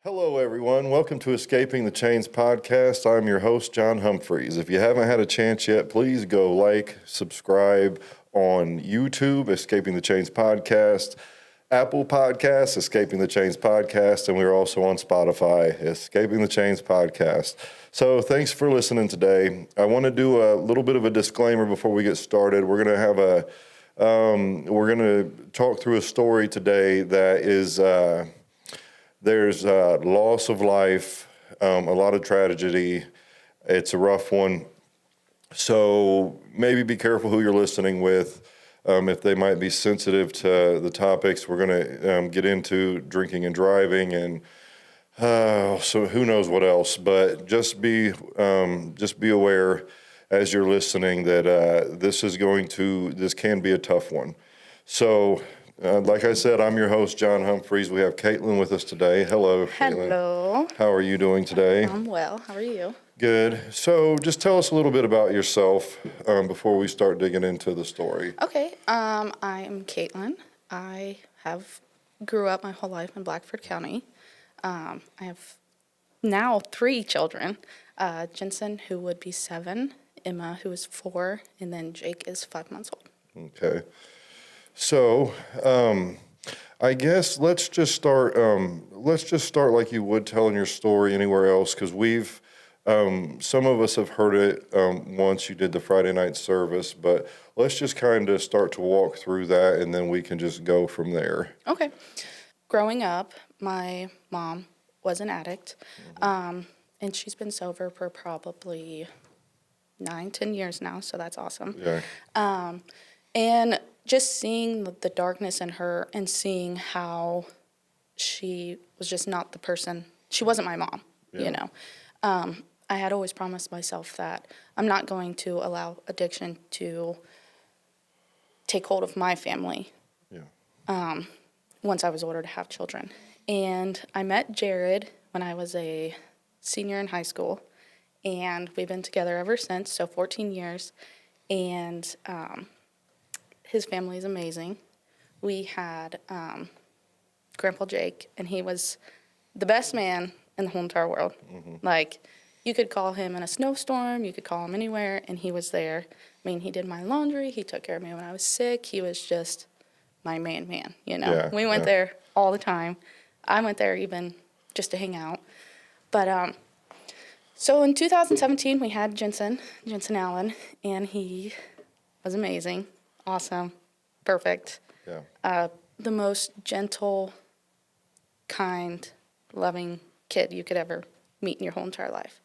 Hello, everyone. Welcome to Escaping the Chains podcast. I'm your host, John Humphreys. If you haven't had a chance yet, please go like, subscribe on YouTube, Escaping the Chains podcast, Apple Podcasts, Escaping the Chains podcast, and we're also on Spotify, Escaping the Chains podcast. So thanks for listening today. I want to do a little bit of a disclaimer before we get started. We're going to talk through a story today that is... There's loss of life, a lot of tragedy. It's a rough one. So maybe be careful who you're listening with. If they might be sensitive to the topics, we're going to get into drinking and driving and so who knows what else. But just be aware as you're listening that this can be a tough one. So like I said, I'm your host, John Humphreys. We have Kaitlyn with us today. Hello, Kaitlyn. Hello. How are you doing today? I'm well. How are you? Good. So just tell us a little bit about yourself before we start digging into the story. Okay. I'm Kaitlyn. I grew up my whole life in Blackford County. I have now 3 children. Jensen, who would be 7, Emma, who is 4, and then Jake is 5 months old. Okay. So, I guess let's just start like you would telling your story anywhere else, because some of us have heard it once you did the Friday night service, but let's just kind of start to walk through that, and then we can just go from there. Okay. Growing up, my mom was an addict, and she's been sober for probably 9-10 years now, so that's awesome. Yeah. And just seeing the darkness in her and seeing how she was just not the person. She wasn't my mom, you know. I had always promised myself that I'm not going to allow addiction to take hold of my family. Yeah. Once I was ordered to have children. And I met Jared when I was a senior in high school, and we've been together ever since, so 14 years. And his family is amazing. We had Grandpa Jake, and he was the best man in the whole entire world. Mm-hmm. Like, you could call him in a snowstorm, you could call him anywhere, and he was there. I mean, he did my laundry, he took care of me when I was sick. He was just my man, you know. Yeah, we went there all the time. I went there even just to hang out. But so in 2017, we had Jensen Allen, and he was amazing. Awesome. Perfect. Yeah. The most gentle, kind, loving kid you could ever meet in your whole entire life.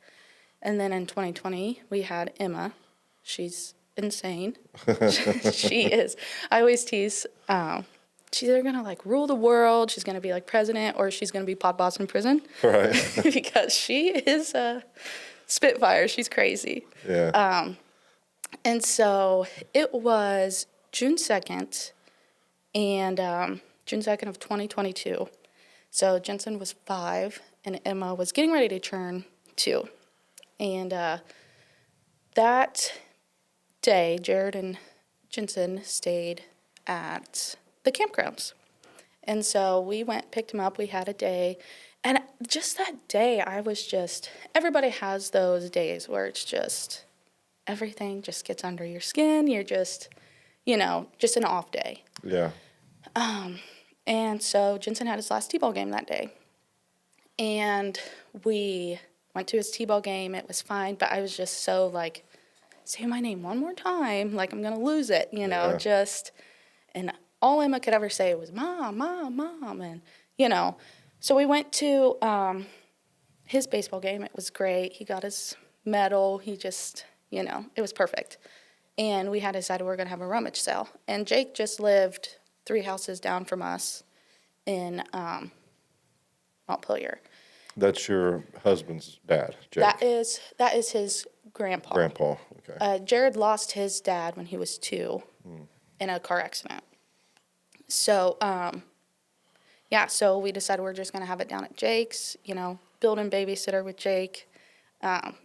And then in 2020, we had Emma. She's insane. She is. I always tease, she's either going to like rule the world, she's going to be like president, or she's going to be pot boss in prison. Right. Because she is a spitfire. She's crazy. Yeah. And so it was June 2nd, and June 2nd of 2022. So Jensen was 5, and Emma was getting ready to turn 2. And that day, Jared and Jensen stayed at the campgrounds. And so we picked him up, we had a day. And just that day, everybody has those days where it's just, everything just gets under your skin. You're just, just an off day. Yeah. And so Jensen had his last T-ball game that day. And we went to his T-ball game. It was fine, but I was just so like, say my name one more time, like I'm going to lose it, Yeah. And all Emma could ever say was, Mom, Mom, Mom. And, so we went to his baseball game. It was great. He got his medal. He just, it was perfect. And we had decided we were going to have a rummage sale. And Jake just lived 3 houses down from us in Montpelier. That's your husband's dad, Jake. That is his grandpa. Grandpa, okay. Jared lost his dad when he was 2 in a car accident. So, so we decided we're just going to have it down at Jake's, build-in babysitter with Jake.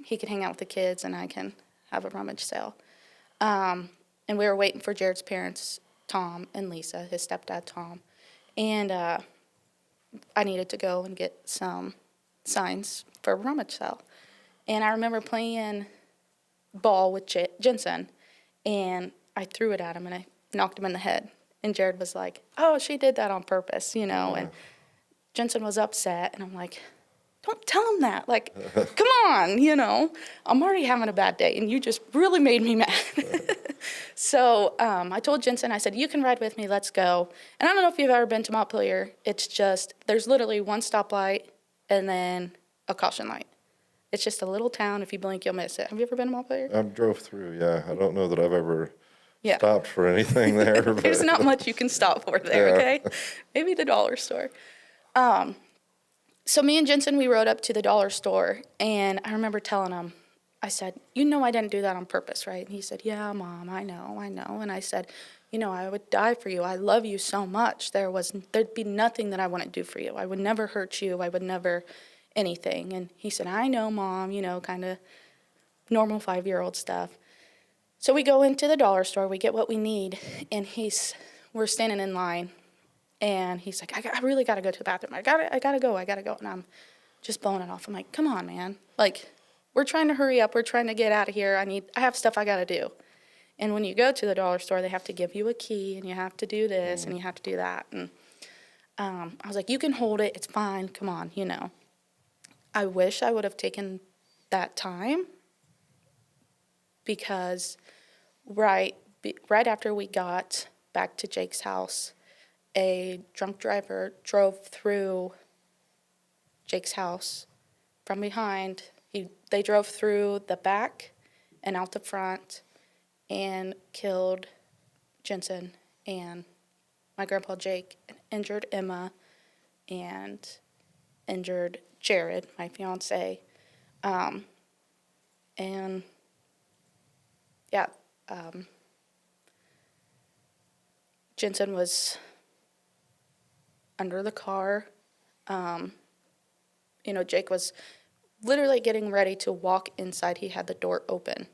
He can hang out with the kids, and I can have a rummage sale. And we were waiting for Jared's parents, Tom and Lisa, his stepdad, Tom. And I needed to go and get some signs for a rummage sale. And I remember playing ball with Jensen, and I threw it at him, and I knocked him in the head. And Jared was like, oh, she did that on purpose, and Jensen was upset, and I'm like, don't tell him that. Like, come on, I'm already having a bad day, and you just really made me mad. So I told Jensen, I said, you can ride with me, let's go. And I don't know if you've ever been to Montpelier. It's just, there's literally one stoplight and then a caution light. It's just a little town. If you blink, you'll miss it. Have you ever been to Montpelier? I drove through, yeah. I don't know that I've ever Yeah. stopped for anything there. But There's not much you can stop for there, okay? Maybe the dollar store. So me and Jensen, we rode up to the dollar store, and I remember telling him, I said, I didn't do that on purpose, right? And he said, yeah, Mom, I know. And I said, I would die for you. I love you so much. There'd be nothing that I wouldn't do for you. I would never hurt you. I would never anything. And he said, I know, Mom, kind of normal 5-year-old stuff. So we go into the dollar store, we get what we need, and we're standing in line, and he's like, I really got to go to the bathroom. I gotta go. And I'm just blowing it off. I'm like, come on, man. Like, we're trying to hurry up. We're trying to get out of here. I have stuff I got to do. And when you go to the dollar store, they have to give you a key, and you have to do this, and you have to do that. And I was like, you can hold it. It's fine. Come on, I wish I would have taken that time, because right after we got back to Jake's house, a drunk driver drove through Jake's house from behind. They drove through the back and out the front and killed Jensen and my grandpa Jake, and injured Emma and injured Jared, my fiance. Jensen was under the car. Jake was literally getting ready to walk inside. He had the door open,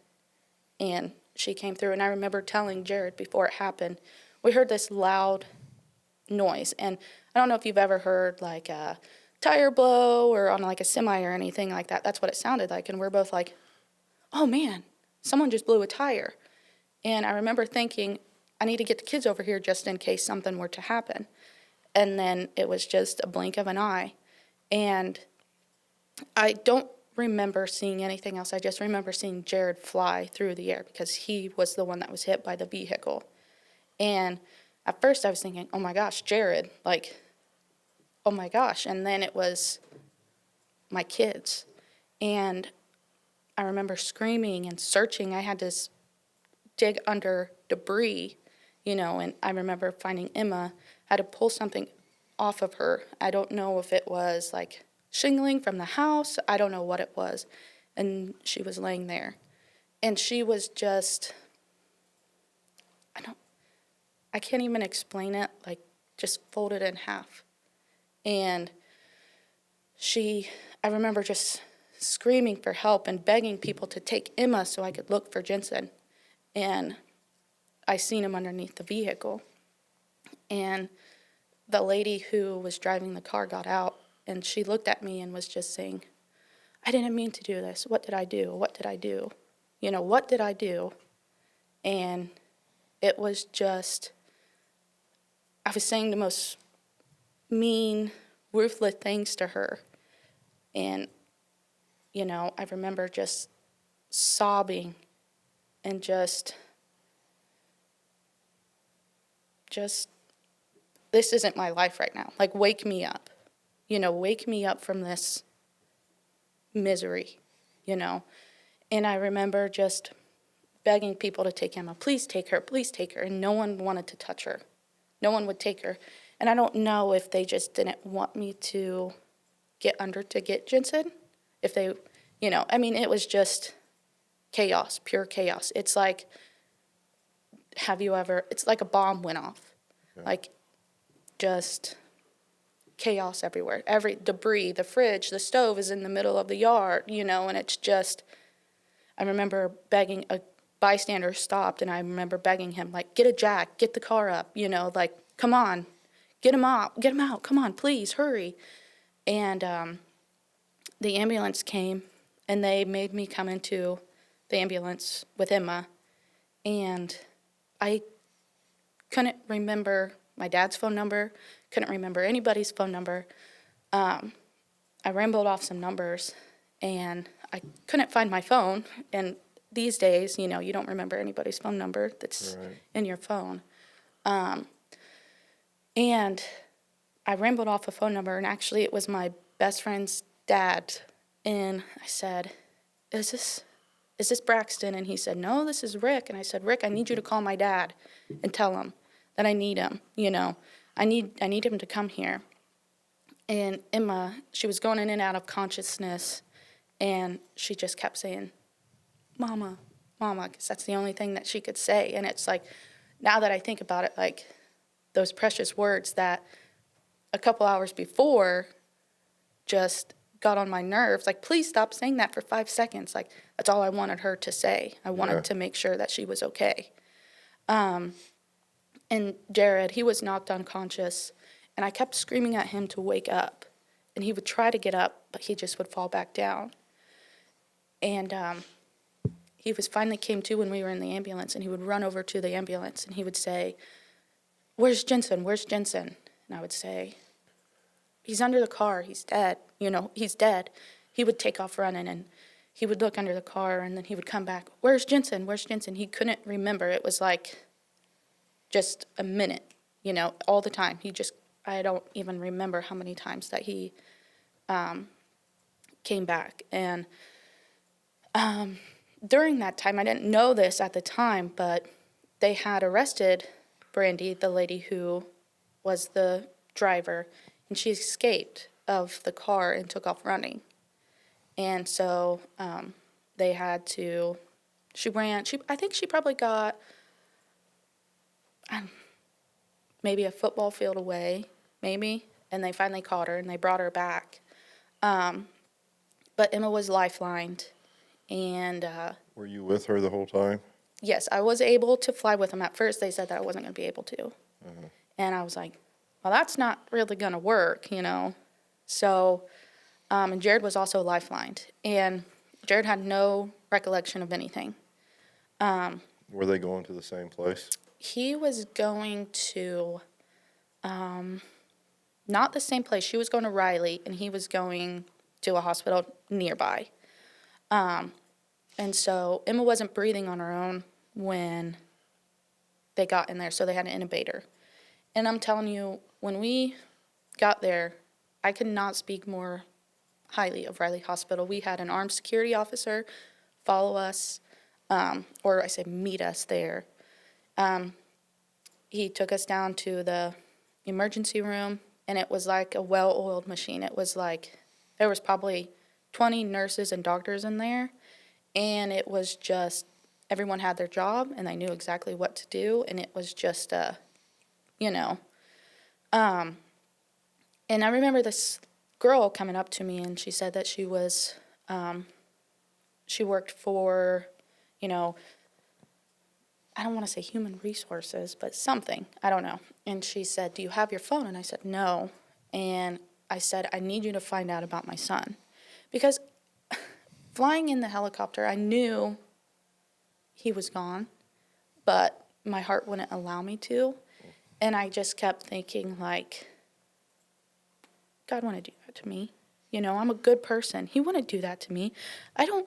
and she came through. And I remember telling Jared before it happened, we heard this loud noise. And I don't know if you've ever heard like a tire blow or on like a semi or anything like that. That's what it sounded like. And we're both like, oh man, someone just blew a tire. And I remember thinking, I need to get the kids over here just in case something were to happen. And then it was just a blink of an eye. And I don't remember seeing anything else. I just remember seeing Jared fly through the air, because he was the one that was hit by the vehicle. And at first I was thinking, oh my gosh, Jared, like, oh my gosh. And then it was my kids. And I remember screaming and searching. I had to dig under debris, and I remember finding Emma. I had to pull something off of her. I don't know if it was like shingling from the house. I don't know what it was. And she was laying there. And she was just, I can't even explain it, like just folded in half. And I remember just screaming for help and begging people to take Emma so I could look for Jensen. And I seen him underneath the vehicle. And the lady who was driving the car got out, and she looked at me and was just saying, I didn't mean to do this. What did I do? What did I do? What did I do? And it was just, I was saying the most mean, ruthless things to her. And, I remember just sobbing and just, this isn't my life right now. Like, wake me up. Wake me up from this misery, And I remember just begging people to take Emma. Please take her. Please take her. And no one wanted to touch her. No one would take her. And I don't know if they just didn't want me to get under to get Jensen. If they, it was just chaos, pure chaos. It's like, it's like a bomb went off. Yeah. Like, just chaos everywhere. Every debris, the fridge, the stove is in the middle of the yard, and it's just, I remember begging, a bystander stopped, and I remember begging him, like, get a jack, get the car up, like, come on, get him out, come on, please, hurry. And the ambulance came, and they made me come into the ambulance with Emma, and I couldn't remember my dad's phone number, couldn't remember anybody's phone number. I rambled off some numbers, and I couldn't find my phone. And these days, you don't remember anybody's phone number that's Right. in your phone. And I rambled off a phone number, and actually it was my best friend's dad. And I said, is this Braxton? And he said, no, this is Rick. And I said, Rick, I need you to call my dad and tell him that I need him, I need him to come here. And Emma, she was going in and out of consciousness, and she just kept saying, Mama, Mama, because that's the only thing that she could say. And it's like, now that I think about it, like those precious words that a couple hours before just got on my nerves, like, please stop saying that for 5 seconds. Like, that's all I wanted her to say. I wanted to make sure that she was okay. And Jared, he was knocked unconscious, and I kept screaming at him to wake up. And he would try to get up, but he just would fall back down. And he finally came to when we were in the ambulance, and he would run over to the ambulance, and he would say, where's Jensen? Where's Jensen? And I would say, he's under the car. He's dead. He's dead. He would take off running, and he would look under the car, and then he would come back. Where's Jensen? Where's Jensen? He couldn't remember. It was like just a minute, all the time. I don't even remember how many times that he came back. And during that time, I didn't know this at the time, but they had arrested Brandy, the lady who was the driver, and she escaped of the car and took off running. And so they had to, I think she probably got maybe a football field away, maybe, and they finally caught her and they brought her back. But Emma was lifelined, and Were you with her the whole time? yes, I was able to fly with them. At first, they said that I wasn't going to be able to. Mm-hmm. And I was like, well, that's not really going to work, So, and Jared was also lifelined. And Jared had no recollection of anything. Were they going to the same place? He was going to, not the same place. She was going to Riley, and he was going to a hospital nearby. And so Emma wasn't breathing on her own when they got in there, so they had to intubate her. And I'm telling you, when we got there, I could not speak more highly of Riley Hospital. We had an armed security officer follow us, or I say meet us there. He took us down to the emergency room, and it was like a well-oiled machine. It was like there was probably 20 nurses and doctors in there, and it was just everyone had their job, and they knew exactly what to do, and it was just, And I remember this girl coming up to me, and she said that she was, she worked for, I don't want to say human resources, but something. I don't know. And she said, do you have your phone? And I said, no. And I said, I need you to find out about my son. Because flying in the helicopter, I knew he was gone, but my heart wouldn't allow me to. And I just kept thinking, like, God wouldn't do that to me. I'm a good person. He wouldn't do that to me. I don't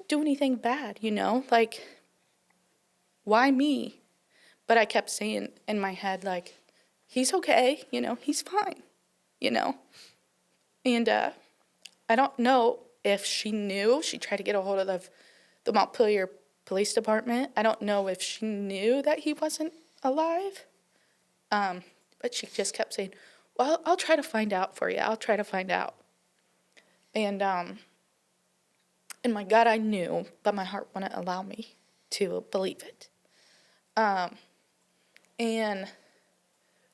do anything bad, like, why me? But I kept saying in my head, like, he's okay, he's fine, And I don't know if she knew. She tried to get a hold of the Montpelier Police Department. I don't know if she knew that he wasn't alive. But she just kept saying, well, I'll try to find out for you. I'll try to find out. And my God, I knew, but my heart wouldn't allow me to believe it. And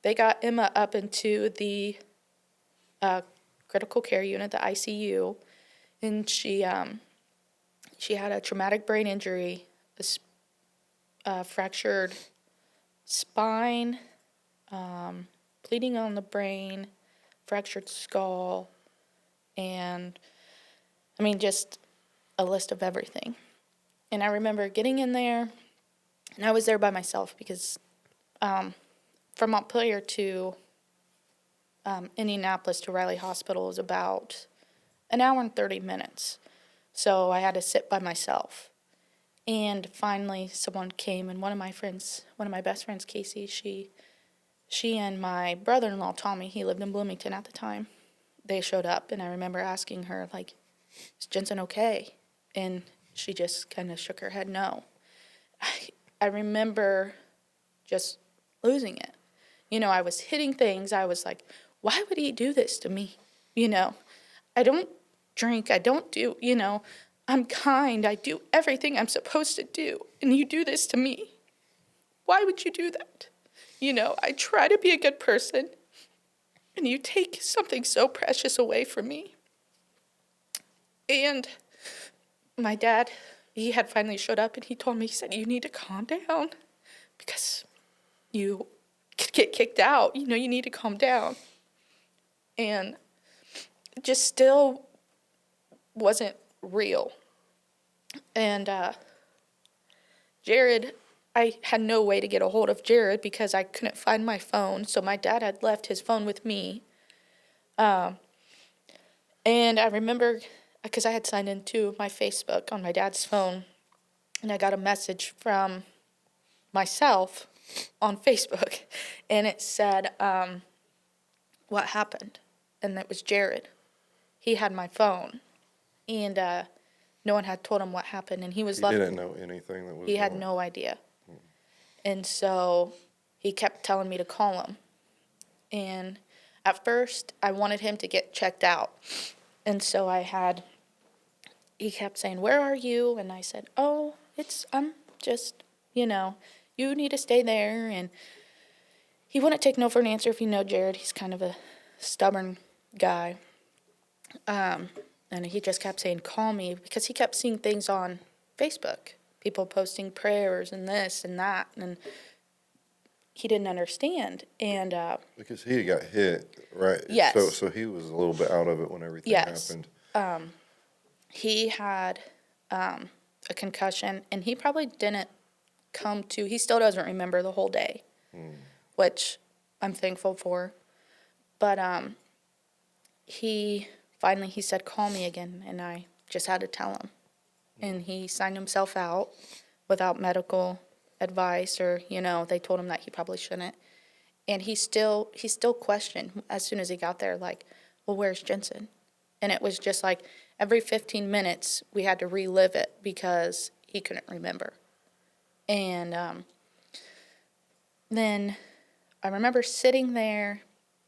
they got Emma up into the critical care unit, the ICU, and she had a traumatic brain injury, a fractured spine, bleeding on the brain, fractured skull, and I mean, just a list of everything. And I remember getting in there, and I was there by myself because from Montpelier to Indianapolis to Riley Hospital is about an hour and 30 minutes. So I had to sit by myself. And finally, someone came, and one of my best friends, Casey, she and my brother-in-law, Tommy, he lived in Bloomington at the time, they showed up, and I remember asking her, like, is Jensen okay? And she just kind of shook her head no. I remember just losing it. I was hitting things. I was like, why would he do this to me? I don't drink. I don't do, I'm kind. I do everything I'm supposed to do. And you do this to me. Why would you do that? I try to be a good person. And you take something so precious away from me. And my dad, he had finally showed up and he told me, he said, you need to calm down because you could get kicked out. You need to calm down. And it just still wasn't real. And Jared, I had no way to get a hold of Jared because I couldn't find my phone. So my dad had left his phone with me. And I remember, because I had signed into my Facebook on my dad's phone, and I got a message from myself on Facebook, and it said, what happened? And it was Jared. He had my phone, and no one had told him what happened, and he was left. He didn't know anything that was He had wrong. no idea. And so he kept telling me to call him. And at first, I wanted him to get checked out. And so he kept saying, where are you? And I said, oh, I'm just, you need to stay there. And he wouldn't take no for an answer. If you know Jared, he's kind of a stubborn guy. And he just kept saying, call me, because he kept seeing things on Facebook, people posting prayers and this and that, and he didn't understand. And Because he got hit, right? Yes. So he was a little bit out of it when everything happened. He had a concussion, and he probably didn't he still doesn't remember the whole day, which I'm thankful for. But he said, call me again, and I just had to tell him. And he signed himself out without medical advice, or, they told him that he probably shouldn't. And he still questioned as soon as he got there, like, well, where's Jensen? And it was just like every 15 minutes we had to relive it because he couldn't remember. And then I remember sitting there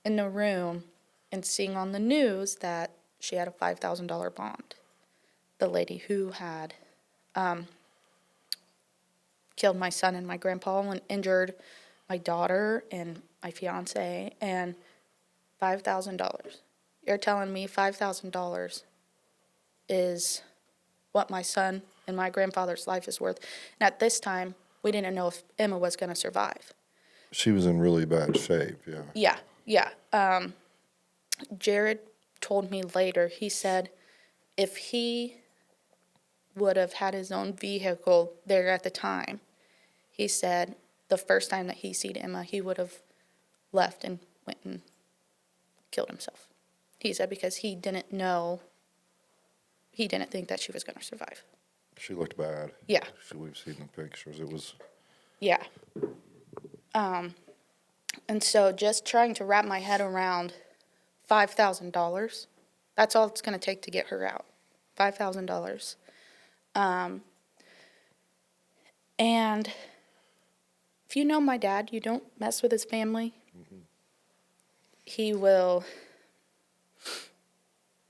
in the room and seeing on the news that she had a $5,000 bond. The lady who had killed my son and my grandpa and injured my daughter and my fiance, and $5,000. You're telling me $5,000 is what my son and my grandfather's life is worth. And at this time, we didn't know if Emma was going to survive. She was in really bad shape, yeah. Yeah. Jared told me later, he said if he would have had his own vehicle there at the time, he said the first time that he seen Emma, he would have left and went and killed himself. He said because he didn't think that she was going to survive. She looked bad. Yeah. We've seen the pictures. It was. Yeah. And so just trying to wrap my head around $5,000, that's all it's going to take to get her out. $5,000. And if you know my dad, you don't mess with his family. Mm-hmm. He will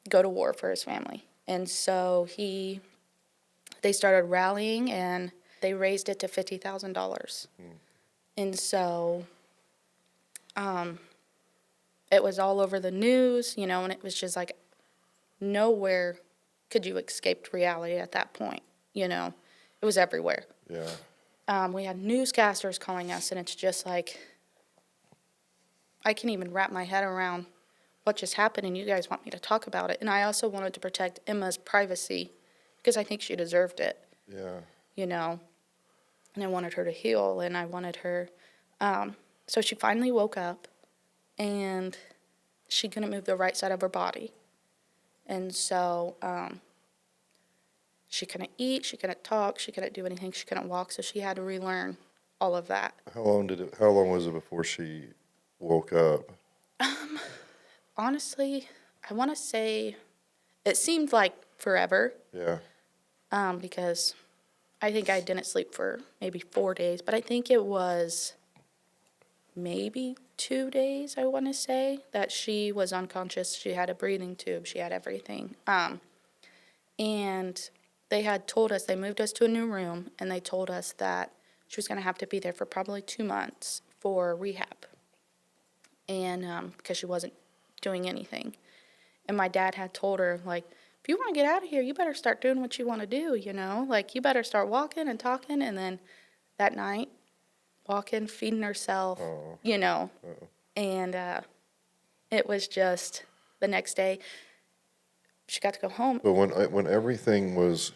go to war for his family. And so they started rallying, and they raised it to $50,000. And so it was all over the news, and it was just like nowhere could you escape reality at that point, It was everywhere. Yeah. We had newscasters calling us, and it's just like I can't even wrap my head around what just happened and you guys want me to talk about it. And I also wanted to protect Emma's privacy because I think she deserved it, Yeah. you know. And I wanted her to heal, and I wanted her. So she finally woke up, and she couldn't move the right side of her body. And so she couldn't eat, she couldn't talk, she couldn't do anything, she couldn't walk, so she had to relearn all of that. How long was it before she woke up? Honestly, I want to say it seemed like forever, Yeah. because I think I didn't sleep for maybe 4 days, but I think it was maybe 2 days, I want to say, that she was unconscious. She had a breathing tube, she had everything. And they had told us, they moved us to a new room, and they told us that she was going to have to be there for probably 2 months for rehab. And because she wasn't doing anything. And my dad had told her, like, if you want to get out of here, you better start doing what you want to do, you know? Like, you better start walking and talking. And then that night, walking, feeding herself, Oh. you know. Uh-oh. And it was just the next day, she got to go home. But when everything was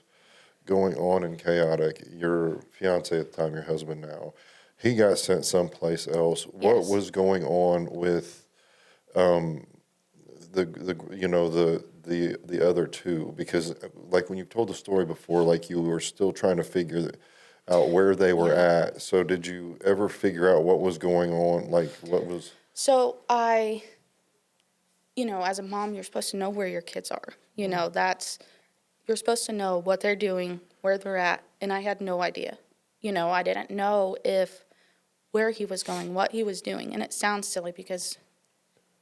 going on and chaotic, your fiance at the time, your husband now, he got sent someplace else. What Yes. was going on with the other two? Because like when you've told the story before, like you were still trying to figure out where they were Yeah. at. So did you ever figure out what was going on? Like what was? So as a mom, you're supposed to know where your kids are. You know, you're supposed to know what they're doing, where they're at, and I had no idea. You know, I didn't know where he was going, what he was doing, and it sounds silly because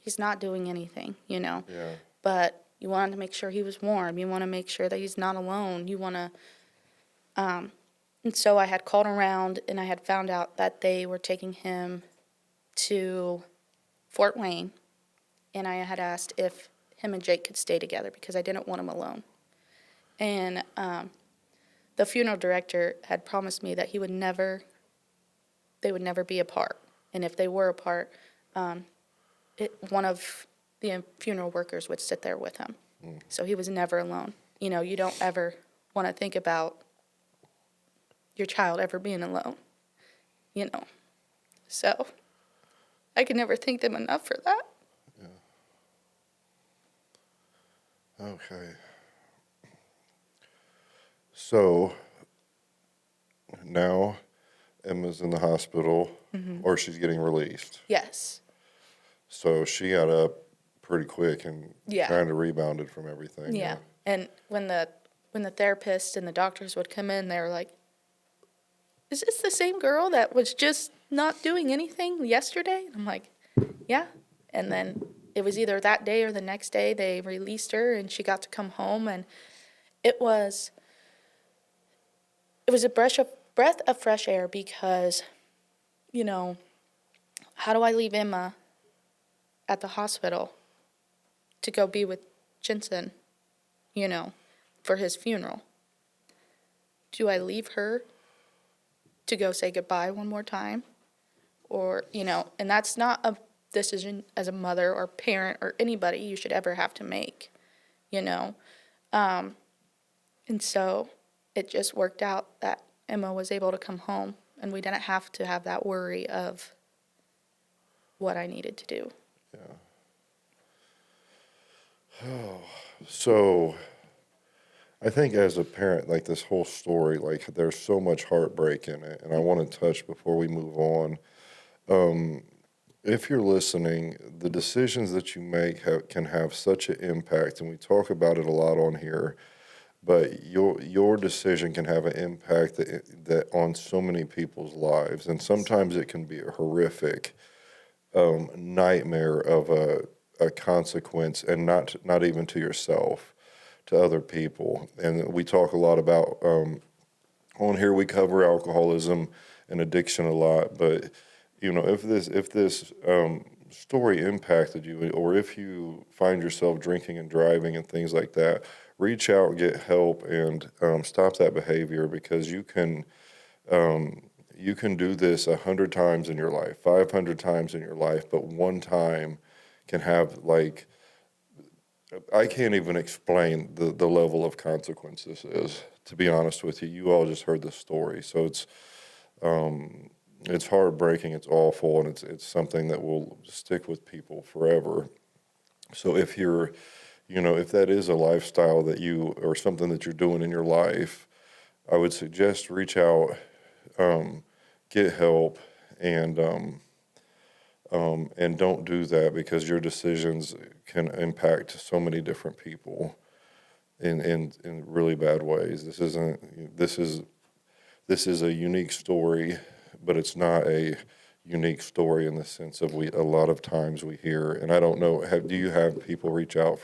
he's not doing anything, you know. Yeah. But you wanted to make sure he was warm. You want to make sure that he's not alone. You want to, and so I had called around and I had found out that they were taking him to Fort Wayne, and I had asked if him and Jake could stay together because I didn't want him alone. And the funeral director had promised me that they would never be apart. And if they were apart, one of the funeral workers would sit there with him. So he was never alone. You know, you don't ever want to think about your child ever being alone, you know. So I could never thank them enough for that. Okay. So now Emma's in the hospital, or she's getting released. Yes. So she got up pretty quick and Yeah. kind of rebounded from everything. Yeah. And when the therapist and the doctors would come in, they were like, "Is this the same girl that was just not doing anything yesterday?" And I'm like, "Yeah." And then it was either that day or the next day they released her and she got to come home, and it was a breath of fresh air because, you know, how do I leave Emma at the hospital to go be with Jensen, you know, for his funeral? Do I leave her to go say goodbye one more time? Or, you know, and that's not a decision as a mother or parent or anybody you should ever have to make, you know. And so it just worked out that Emma was able to come home and we didn't have to have that worry of what I needed to do. So I think as a parent, like this whole story, like there's so much heartbreak in it. And I want to touch before we move on. If you're listening, the decisions that you make can have such an impact. And we talk about it a lot on here. But your decision can have an impact that on so many people's lives, and sometimes it can be a horrific nightmare of a consequence, and not even to yourself, to other people. And we talk a lot about on here. We cover alcoholism and addiction a lot, but you know, if this story impacted you, or if you find yourself drinking and driving and things like that, reach out, get help, and stop that behavior, because you can do this 100 times in your life, 500 times in your life, but one time can have like I can't even explain the level of consequence this is, to be honest with you. You all just heard the story. So it's heartbreaking, it's awful, and it's something that will stick with people forever. So if you're, if that is a lifestyle that you, or something that you're doing in your life, I would suggest reach out, get help, and and don't do that, because your decisions can impact so many different people in really bad ways. This is a unique story, but it's not a unique story in the sense of a lot of times we hear, and I don't know, do you have people reach out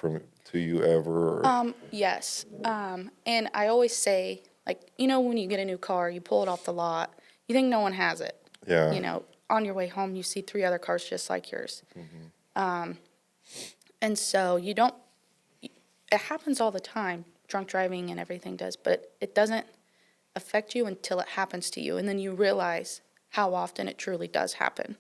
to you ever? Or? Yes. And I always say, like, when you get a new car, you pull it off the lot, you think no one has it. Yeah. On your way home, you see 3 other cars just like yours. And so you don't, it happens all the time, drunk driving and everything does, but it doesn't affect you until it happens to you. And then you realize how often it truly does happen.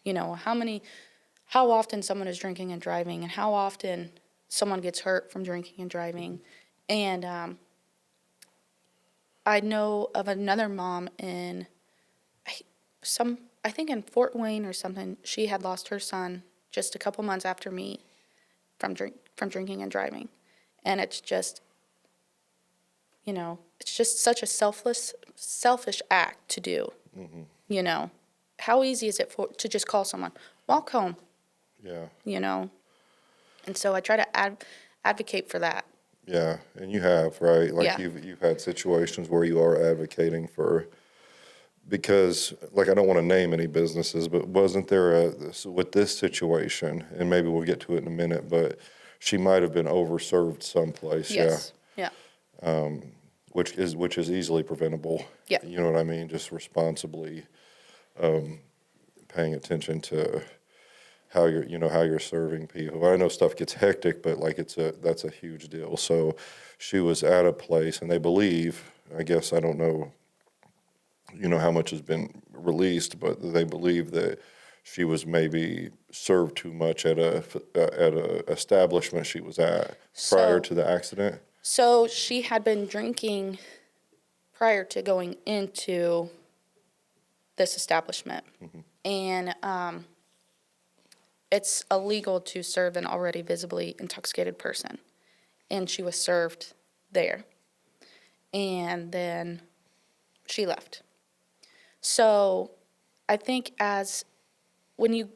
How often someone is drinking and driving, and how often someone gets hurt from drinking and driving. And I know of another mom I think in Fort Wayne or something. She had lost her son just a couple months after me from drinking and driving, and it's just such a selfish act to do. How easy is it to just call someone, walk home? Yeah. And so I try to advocate for that. Yeah, and you have, right? Like Yeah. you've had situations where you are advocating for, because, like, I don't want to name any businesses, but wasn't there with this situation, and maybe we'll get to it in a minute, but she might have been overserved someplace. Yes. Yeah. Which is easily preventable. Yeah. You know what I mean? Just responsibly paying attention to how you're serving people. I know stuff gets hectic, but like that's a huge deal. So she was at a place, and they believe, I guess, I don't know, how much has been released, but they believe that she was maybe served too much at a establishment she was at prior to the accident. So she had been drinking prior to going into this establishment. And it's illegal to serve an already visibly intoxicated person. And she was served there. And then she left. So I think when you're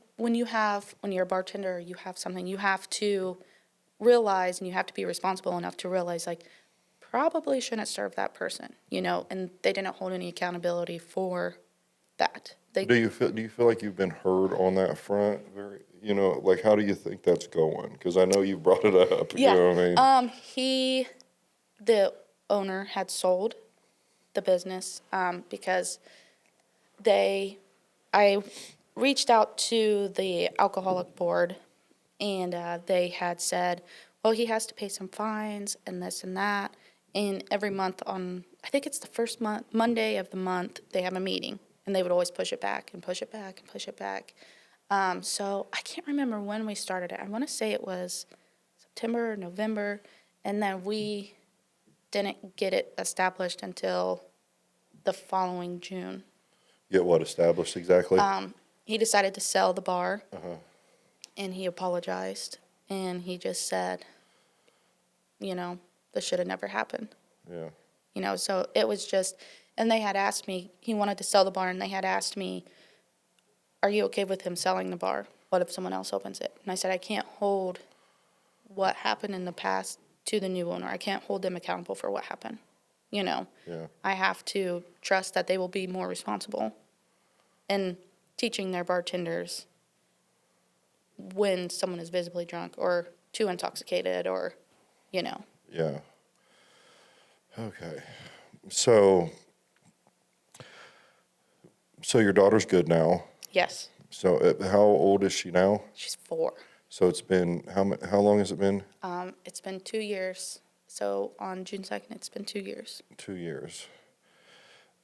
a bartender, you have something, you have to realize, and you have to be responsible enough to realize, like, probably shouldn't serve that person, and they didn't hold any accountability for that. Do you feel like you've been heard on that front? Like, how do you think that's going? Because I know you brought it up. Yeah. You know what I mean? The owner had sold the business because I reached out to the alcoholic board, and they had said, well, he has to pay some fines and this and that. And every month I think it's the first Monday of the month, they have a meeting, and they would always push it back and push it back and push it back. So I can't remember when we started it. I want to say it was September or November, and then we didn't get it established until the following June. Get what established exactly? He decided to sell the bar, and he apologized, and he just said, this should have never happened. Yeah. So it was just, and they had asked me, he wanted to sell the bar, and they had asked me, are you okay with him selling the bar? What if someone else opens it? And I said, I can't hold what happened in the past to the new owner. I can't hold them accountable for what happened. Yeah. I have to trust that they will be more responsible in teaching their bartenders when someone is visibly drunk or too intoxicated or. Yeah. Okay. So your daughter's good now. Yes. So how old is she now? She's 4. So it's been, how long has it been? It's been 2 years. So on June 2nd, it's been 2 years. 2 years.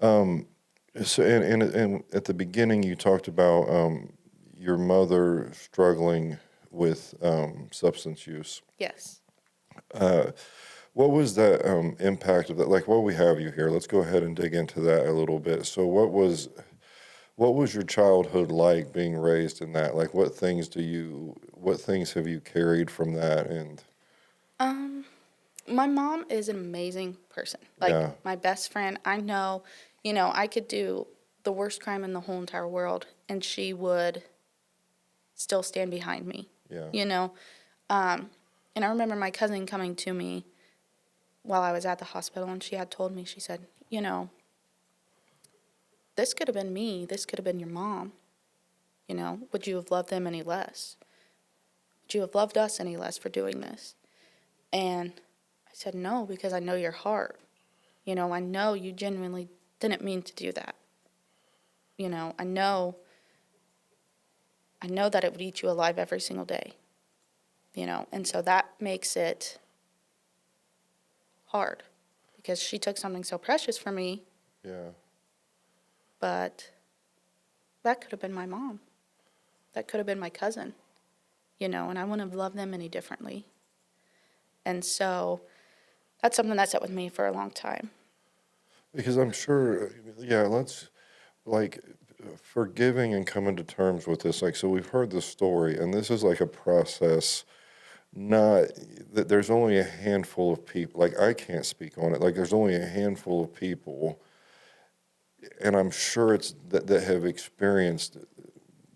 So and at the beginning you talked about your mother struggling with substance use. Yes. What was that impact of that? Like, while we have you here, let's go ahead and dig into that a little bit. So, what was your childhood like being raised in that? Like, what things have you carried from that? And My mom is an amazing person. Like, yeah, my best friend. I know, I could do the worst crime in the whole entire world, and she would still stand behind me. yeah, You know, and I remember my cousin coming to me while I was at the hospital, and she had told me, she said, this could have been me. This could have been your mom. Would you have loved them any less? Would you have loved us any less for doing this? And I said, no, because I know your heart. I know you genuinely didn't mean to do that. I know that it would eat you alive every single day. And so that makes it hard because she took something so precious from me, yeah. but that could have been my mom. That could have been my cousin, and I wouldn't have loved them any differently. And so that's something that sat with me for a long time. Because I'm sure, yeah. Let's like forgiving and coming to terms with this. Like, so we've heard the story, and this is like a process. Not that there's only a handful of people. Like, I can't speak on it. Like, there's only a handful of people, and I'm sure it's that have experienced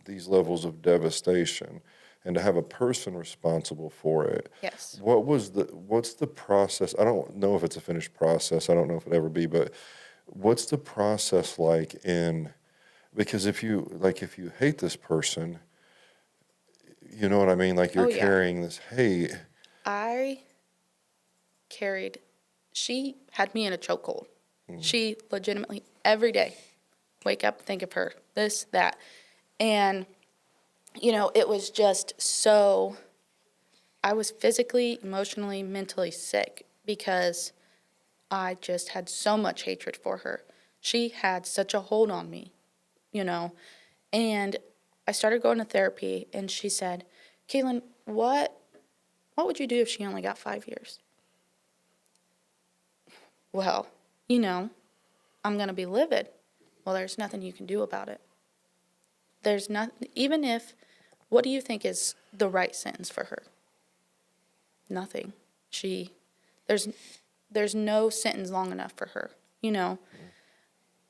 these levels of devastation, and to have a person responsible for it. Yes. What's the process? I don't know if it's a finished process. I don't know if it ever be, but what's the process like because if you hate this person, you know what I mean? Like, you're Oh, yeah. carrying this hate. She had me in a chokehold. She legitimately, every day, wake up, think of her, this, that. And, it was just so, I was physically, emotionally, mentally sick because I just had so much hatred for her. She had such a hold on me, And I started going to therapy, and she said, Kaitlyn, what would you do if she only got 5 years? Well, I'm going to be livid. Well, there's nothing you can do about it. There's not, even if, what do you think is the right sentence for her? Nothing. There's, there's no sentence long enough for her,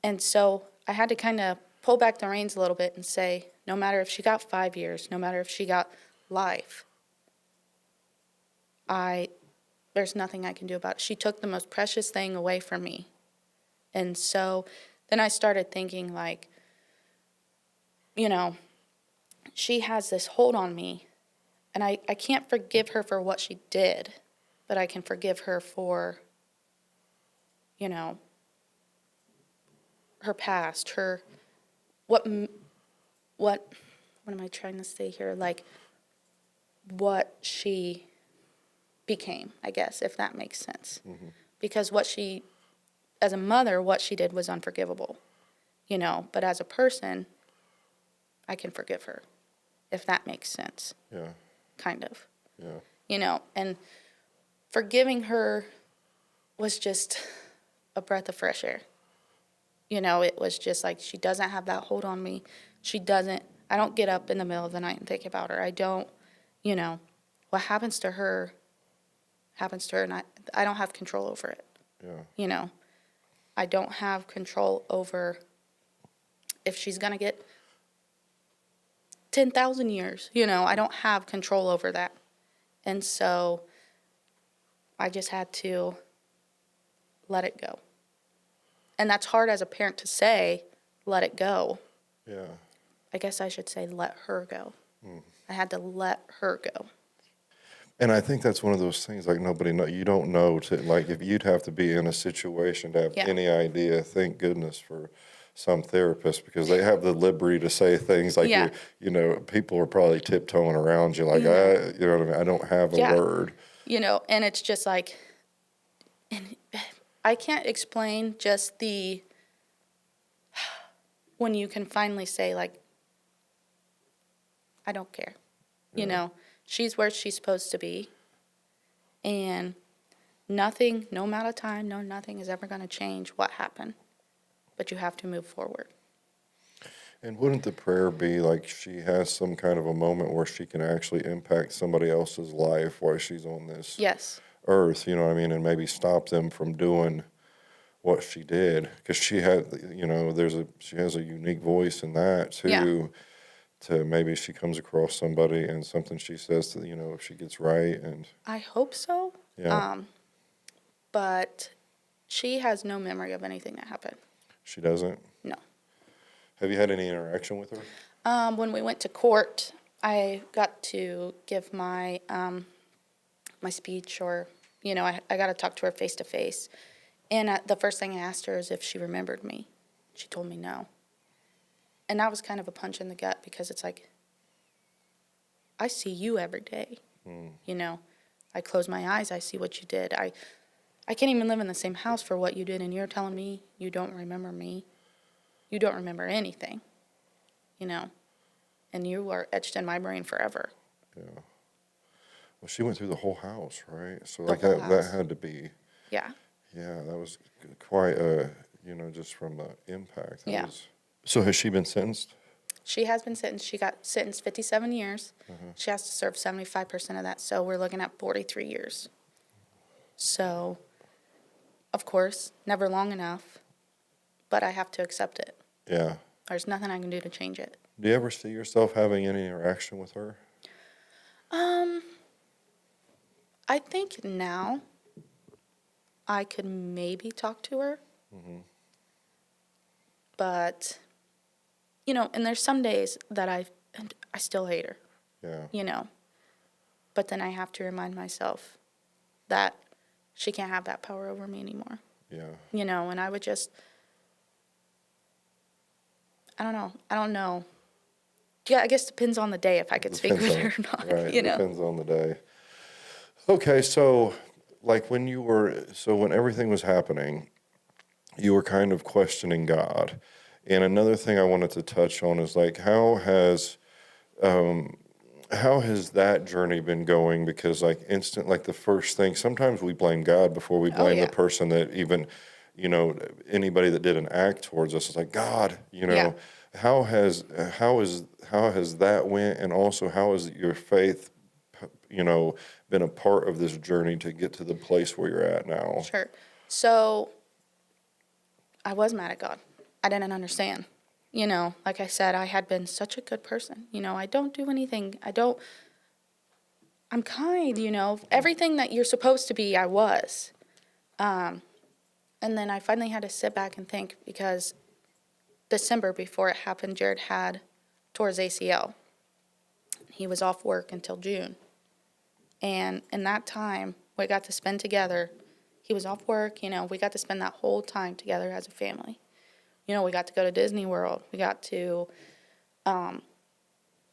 And so I had to kind of pull back the reins a little bit and say, no matter if she got 5 years, no matter if she got life, there's nothing I can do about it. She took the most precious thing away from me. And so then I started thinking, like, she has this hold on me, and I can't forgive her for what she did, but I can forgive her for, her past, what am I trying to say here? Like, what she became, I guess, if that makes sense. Mm-hmm. Because as a mother, what she did was unforgivable, but as a person, I can forgive her, if that makes sense. Yeah. Kind of. Yeah. And forgiving her was just a breath of fresh air. It was just like, she doesn't have that hold on me. I don't get up in the middle of the night and think about her. I don't, what happens to her, and I don't have control over it. Yeah. I don't have control over if she's going to get 10,000 years. I don't have control over that. And so I just had to let it go. And that's hard as a parent to say, let it go. Yeah. I guess I should say, let her go. I had to let her go. And I think that's one of those things, like, you don't know like, if you'd have to be in a situation to have any idea. Thank goodness for some therapists, because they have the liberty to say things like, people are probably tiptoeing around you, like, you know what I mean? I don't have a word. And it's just like, and I can't explain just when you can finally say, like, I don't care, She's where she's supposed to be. And nothing, no amount of time, no nothing is ever going to change what happened. But you have to move forward. And wouldn't the prayer be like she has some kind of a moment where she can actually impact somebody else's life while she's on this Yes. earth, you know what I mean, and maybe stop them from doing what she did? Because she had, you know, she has a unique voice in that too. Yeah. To maybe she comes across somebody and something she says to, you know, if she gets right. And I hope so. yeah, But she has no memory of anything that happened. she doesn't. No. Have you had any interaction with her? When we went to court, I got to give my my speech, or, you know, I got to talk to her face to face. And the first thing I asked her is if she remembered me. She told me no. And that was kind of a punch in the gut, because it's like, I see you every day. You know, I close my eyes, I see what you did. I can't even live in the same house for what you did, and you're telling me you don't remember me. You don't remember anything, you know, and you are etched in my brain forever. Yeah. Well, she went through the whole house, right? So The like whole that house. had to be, Yeah. yeah, that was quite you know, just from the impact. Yeah. So has she been sentenced? She has been sentenced. She got sentenced 57 years. She has to serve 75% of that, so we're looking at 43 years. So, of course, never long enough, but I have to accept it. Yeah. There's nothing I can do to change it. Do you ever see yourself having any interaction with her? I think now I could maybe talk to her, but, you know, and there's some days that I still hate her, Yeah. you know, but then I have to remind myself that she can't have that power over me anymore, Yeah. you know, and I would just, I don't know. Yeah, I guess it depends on the day if I could speak with her or not, Right. you know. Depends on the day. Okay, so like when when everything was happening, you were kind of questioning God. And another thing I wanted to touch on is like how has that journey been going? Because like the first thing, sometimes we blame God before we Oh, blame the yeah. person that even, you know, anybody that did an act towards us. It's like, God, you Yeah. know, how has that went? And also how has your faith, you know, been a part of this journey to get to the place where you're at now? Sure. So I was mad at God. I didn't understand. You know, like I said, I had been such a good person. You know, I don't do anything. I'm kind, you know. Everything that you're supposed to be, I was. And then I finally had to sit back and think, because December before it happened, Jared had tore his ACL. He was off work until June. And in that time, we got to spend together. He was off work, you know, we got to spend that whole time together as a family. You know, we got to go to Disney World. We got to, and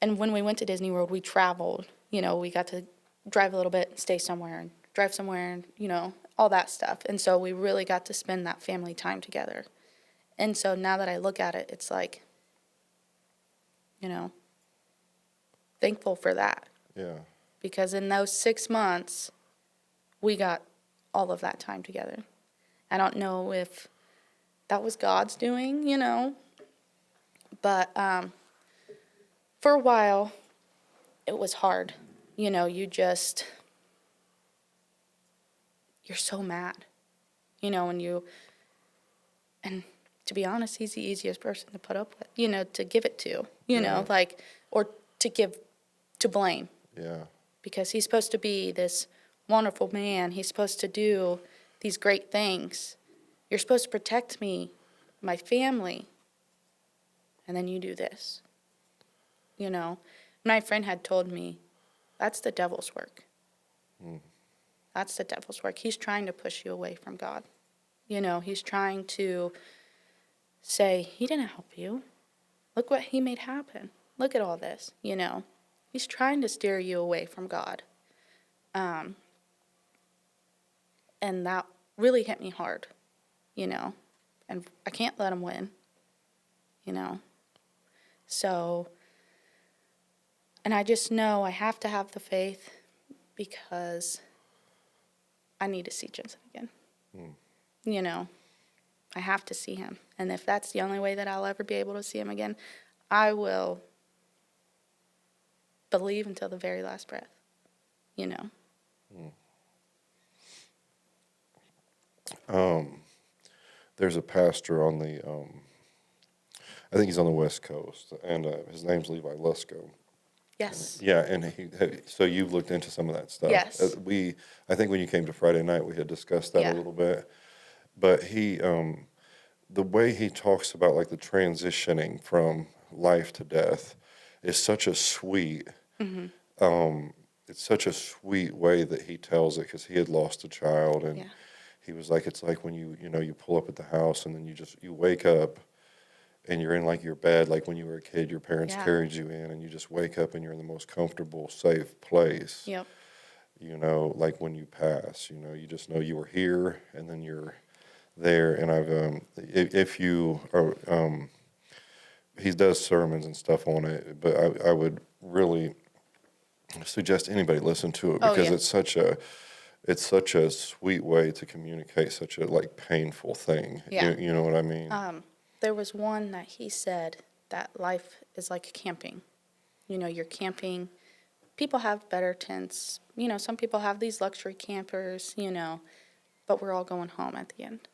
when we went to Disney World, we traveled. You know, we got to drive a little bit and stay somewhere and drive somewhere and, you know, all that stuff. And so we really got to spend that family time together. And so now that I look at it, it's like, you know, thankful for that. Yeah. Because in those 6 months, we got all of that time together. I don't know if that was God's doing, you know, but for a while, it was hard. You know, you're so mad, you know, and to be honest, he's the easiest person to put up with, you know, to give it to, you know, like, or to blame. Yeah. Because he's supposed to be this wonderful man. He's supposed to do these great things. You're supposed to protect me, my family, and then you do this. You know, my friend had told me, that's the devil's work. That's the devil's work. He's trying to push you away from God. You know, he's trying to say, he didn't help you. Look what he made happen. Look at all this, you know. He's trying to steer you away from God. And that really hit me hard, you know. And I can't let him win, you know. So, And I just know I have to have the faith because I need to see Jensen again. You know, I have to see him. And if that's the only way that I'll ever be able to see him again, I will believe until the very last breath, you know. There's a pastor on the, I think he's on the West Coast, and his name's Levi Lusko. Yes. Yeah, and so you've looked into some of that stuff. Yes. I think when you came to Friday night, we had discussed that a Yeah. little bit. But the way he talks about like the transitioning from life to death is such a sweet, it's such a sweet way that he tells it, because he had lost a child, and Yeah. he was like, it's like when you pull up at the house and then you wake up and you're in like your bed, like when you were a kid, your parents Yeah. carried you in, and you just wake up and you're in the most comfortable, safe place. Yep. Like when you pass, you just know you were here, and then you're there. And if you are, he does sermons and stuff on it, but I would really suggest anybody listen to it, Oh, because yeah. it's such a sweet way to communicate such a like painful thing. Yeah. You know what I mean? There was one that he said that life is like camping. You're camping. People have better tents. Some people have these luxury campers, but we're all going home at the end.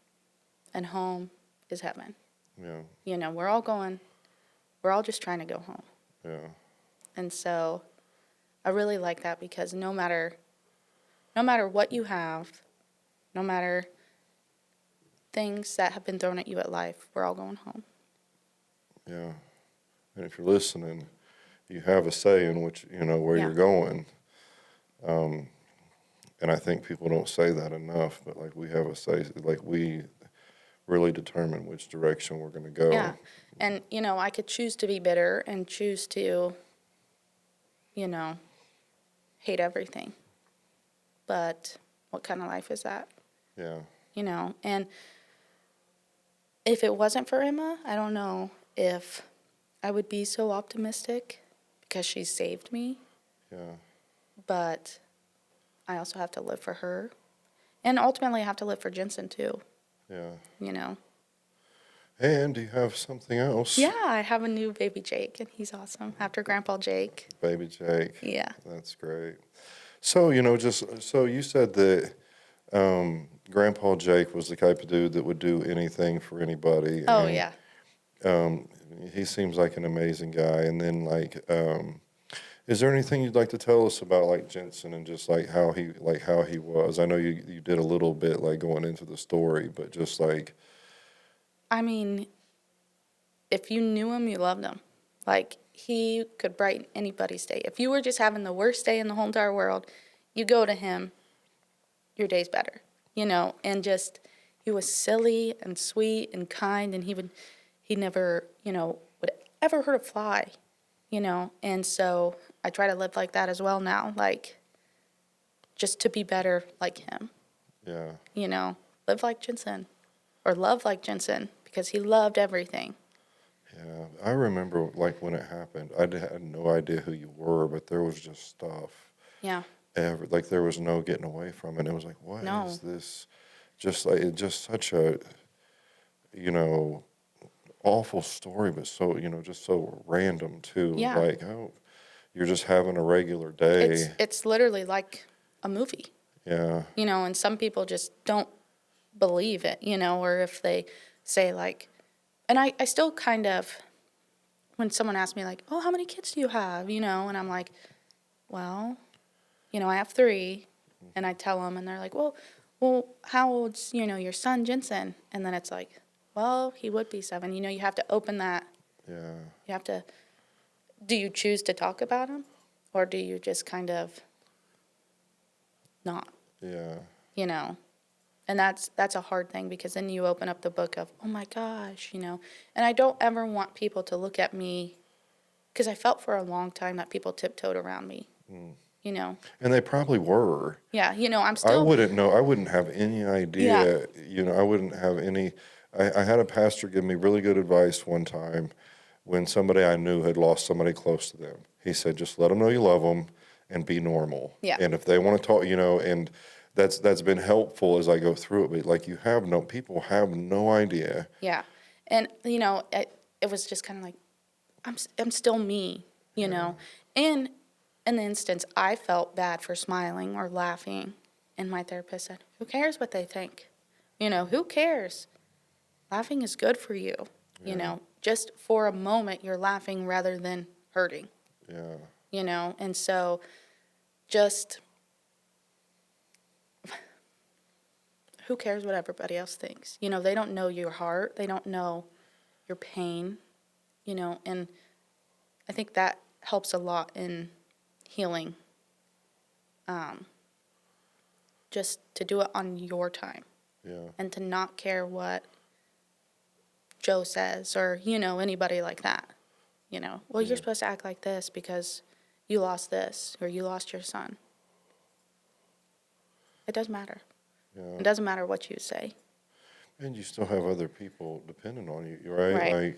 And home is heaven. Yeah. We're all just trying to go home. Yeah. And so I really like that, because no matter what you have, no matter things that have been thrown at you at life, we're all going home. Yeah. And if you're listening, you have a say in which, where Yeah. you're going. And I think people don't say that enough, but like we have a say, like we really determine which direction we're going to go. Yeah. And, I could choose to be bitter and choose to, hate everything. But what kind of life is that? Yeah. And if it wasn't for Emma, I don't know if I would be so optimistic, because she saved me. Yeah. But I also have to live for her. And ultimately, I have to live for Jensen, too. Yeah. And you have something else. Yeah, I have a new baby Jake, and he's awesome, after Grandpa Jake. Baby Jake. Yeah. That's great. So, so you said that Grandpa Jake was the type of dude that would do anything for anybody. Oh, and, yeah. He seems like an amazing guy. And then, like, is there anything you'd like to tell us about, like, Jensen and just, like, how he was? I know you did a little bit, like, going into the story, but just, like... I mean, if you knew him, you loved him. Like, he could brighten anybody's day. If you were just having the worst day in the whole entire world, you go to him, your day's better, and just, he was silly and sweet and kind, and he never, would ever hurt a fly, and so I try to live like that as well now, like, just to be better like him. Yeah. Live like Jensen, or love like Jensen, because he loved everything. Yeah, I remember, like, when it happened, I had no idea who you were, but there was just stuff. Yeah. Like, there was no getting away from it. It was like, what is No. this? Just like, it's just such a, awful story, but so, just so random too. Yeah. Like, oh, you're just having a regular day. It's literally like a movie. Yeah. And some people just don't believe it, or if they say, like, and I still kind of, when someone asks me, like, oh, how many kids do you have, and I'm like, well, I have 3, and I tell them, and they're like, well, how old's, your son, Jensen? And then it's like, well, he would be 7. You have to open that. Yeah. You have to, do you choose to talk about him, or do you just kind of not? Yeah. And that's a hard thing, because then you open up the book of, oh my gosh, and I don't ever want people to look at me, because I felt for a long time that people tiptoed around me, And they probably were. Yeah, I'm still. I wouldn't know. I wouldn't have any idea. Yeah. I wouldn't have any. I had a pastor give me really good advice one time, when somebody I knew had lost somebody close to them. He said, just let them know you love them and be normal. Yeah. And if they want to talk, and that's been helpful as I go through it. But like people have no idea. Yeah. And, it was just kind of like, I'm still me, And in the instance, I felt bad for smiling or laughing. And my therapist said, who cares what they think? Who cares? Laughing is good for you. Just for a moment, you're laughing rather than hurting. Yeah. And so just who cares what everybody else thinks? They don't know your heart. They don't know your pain, and I think that helps a lot in healing. Just to do it on your time. Yeah. And to not care what Joe says or, anybody like that. Well, you're supposed to act like this because you lost this or you lost your son. It doesn't matter. Yeah. It doesn't matter what you say. And you still have other people depending on you, right? Right.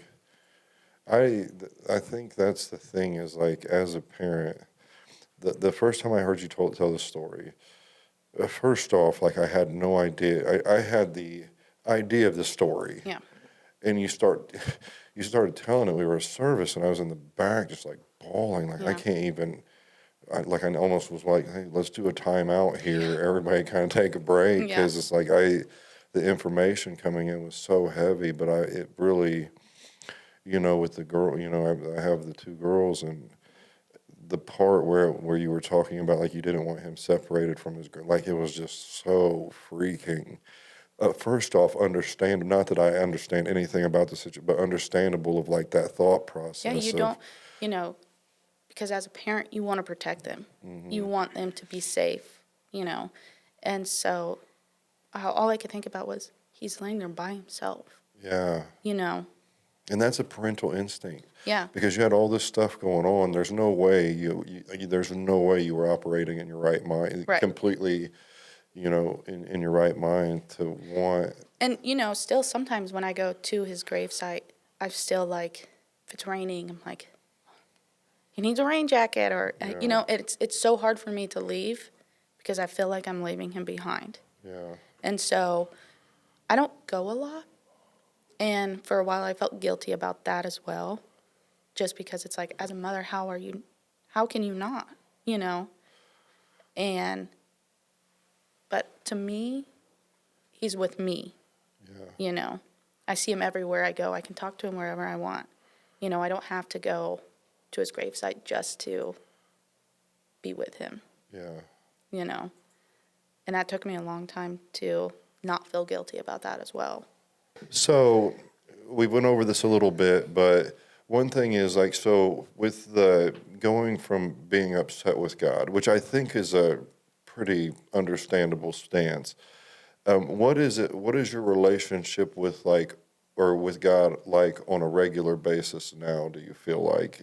Like, I think that's the thing is like as a parent, the first time I heard you tell the story, first off, like I had no idea. I had the idea of the story, Yeah. and you started telling it. We were at service, and I was in the back, just like bawling, like I Yeah. can't even. I almost was like, hey, let's do a timeout here. Everybody kind of take a break Yeah. because it's like the information coming in was so heavy, but it really, with the girl, I have the two girls, and the part where you were talking about like you didn't want him separated from his girl, like it was just so freaking. First off, understand not that I understand anything about the situation, but understandable of like that thought process. Yeah, you don't, because as a parent, you want to protect them. You want them to be safe, And so all I could think about was he's laying there by himself, Yeah. And that's a parental instinct. Yeah. Because you had all this stuff going on. There's no way there's no way you were operating in your right mind, Right. completely, in your right mind to want. And, still sometimes when I go to his gravesite, I still like, if it's raining, I'm like, he needs a rain jacket or, Yeah. it's so hard for me to leave because I feel like I'm leaving him behind. Yeah. And so I don't go a lot. And for a while I felt guilty about that as well, just because it's like, as a mother, how can you not, And, but to me, he's with me, Yeah. I see him everywhere I go. I can talk to him wherever I want. I don't have to go to his gravesite just to be with him, Yeah. And that took me a long time to not feel guilty about that as well. So we went over this a little bit, but one thing is like, so with the going from being upset with God, which I think is a pretty understandable stance. What is it? What is your relationship with with God like on a regular basis now? Do you feel like?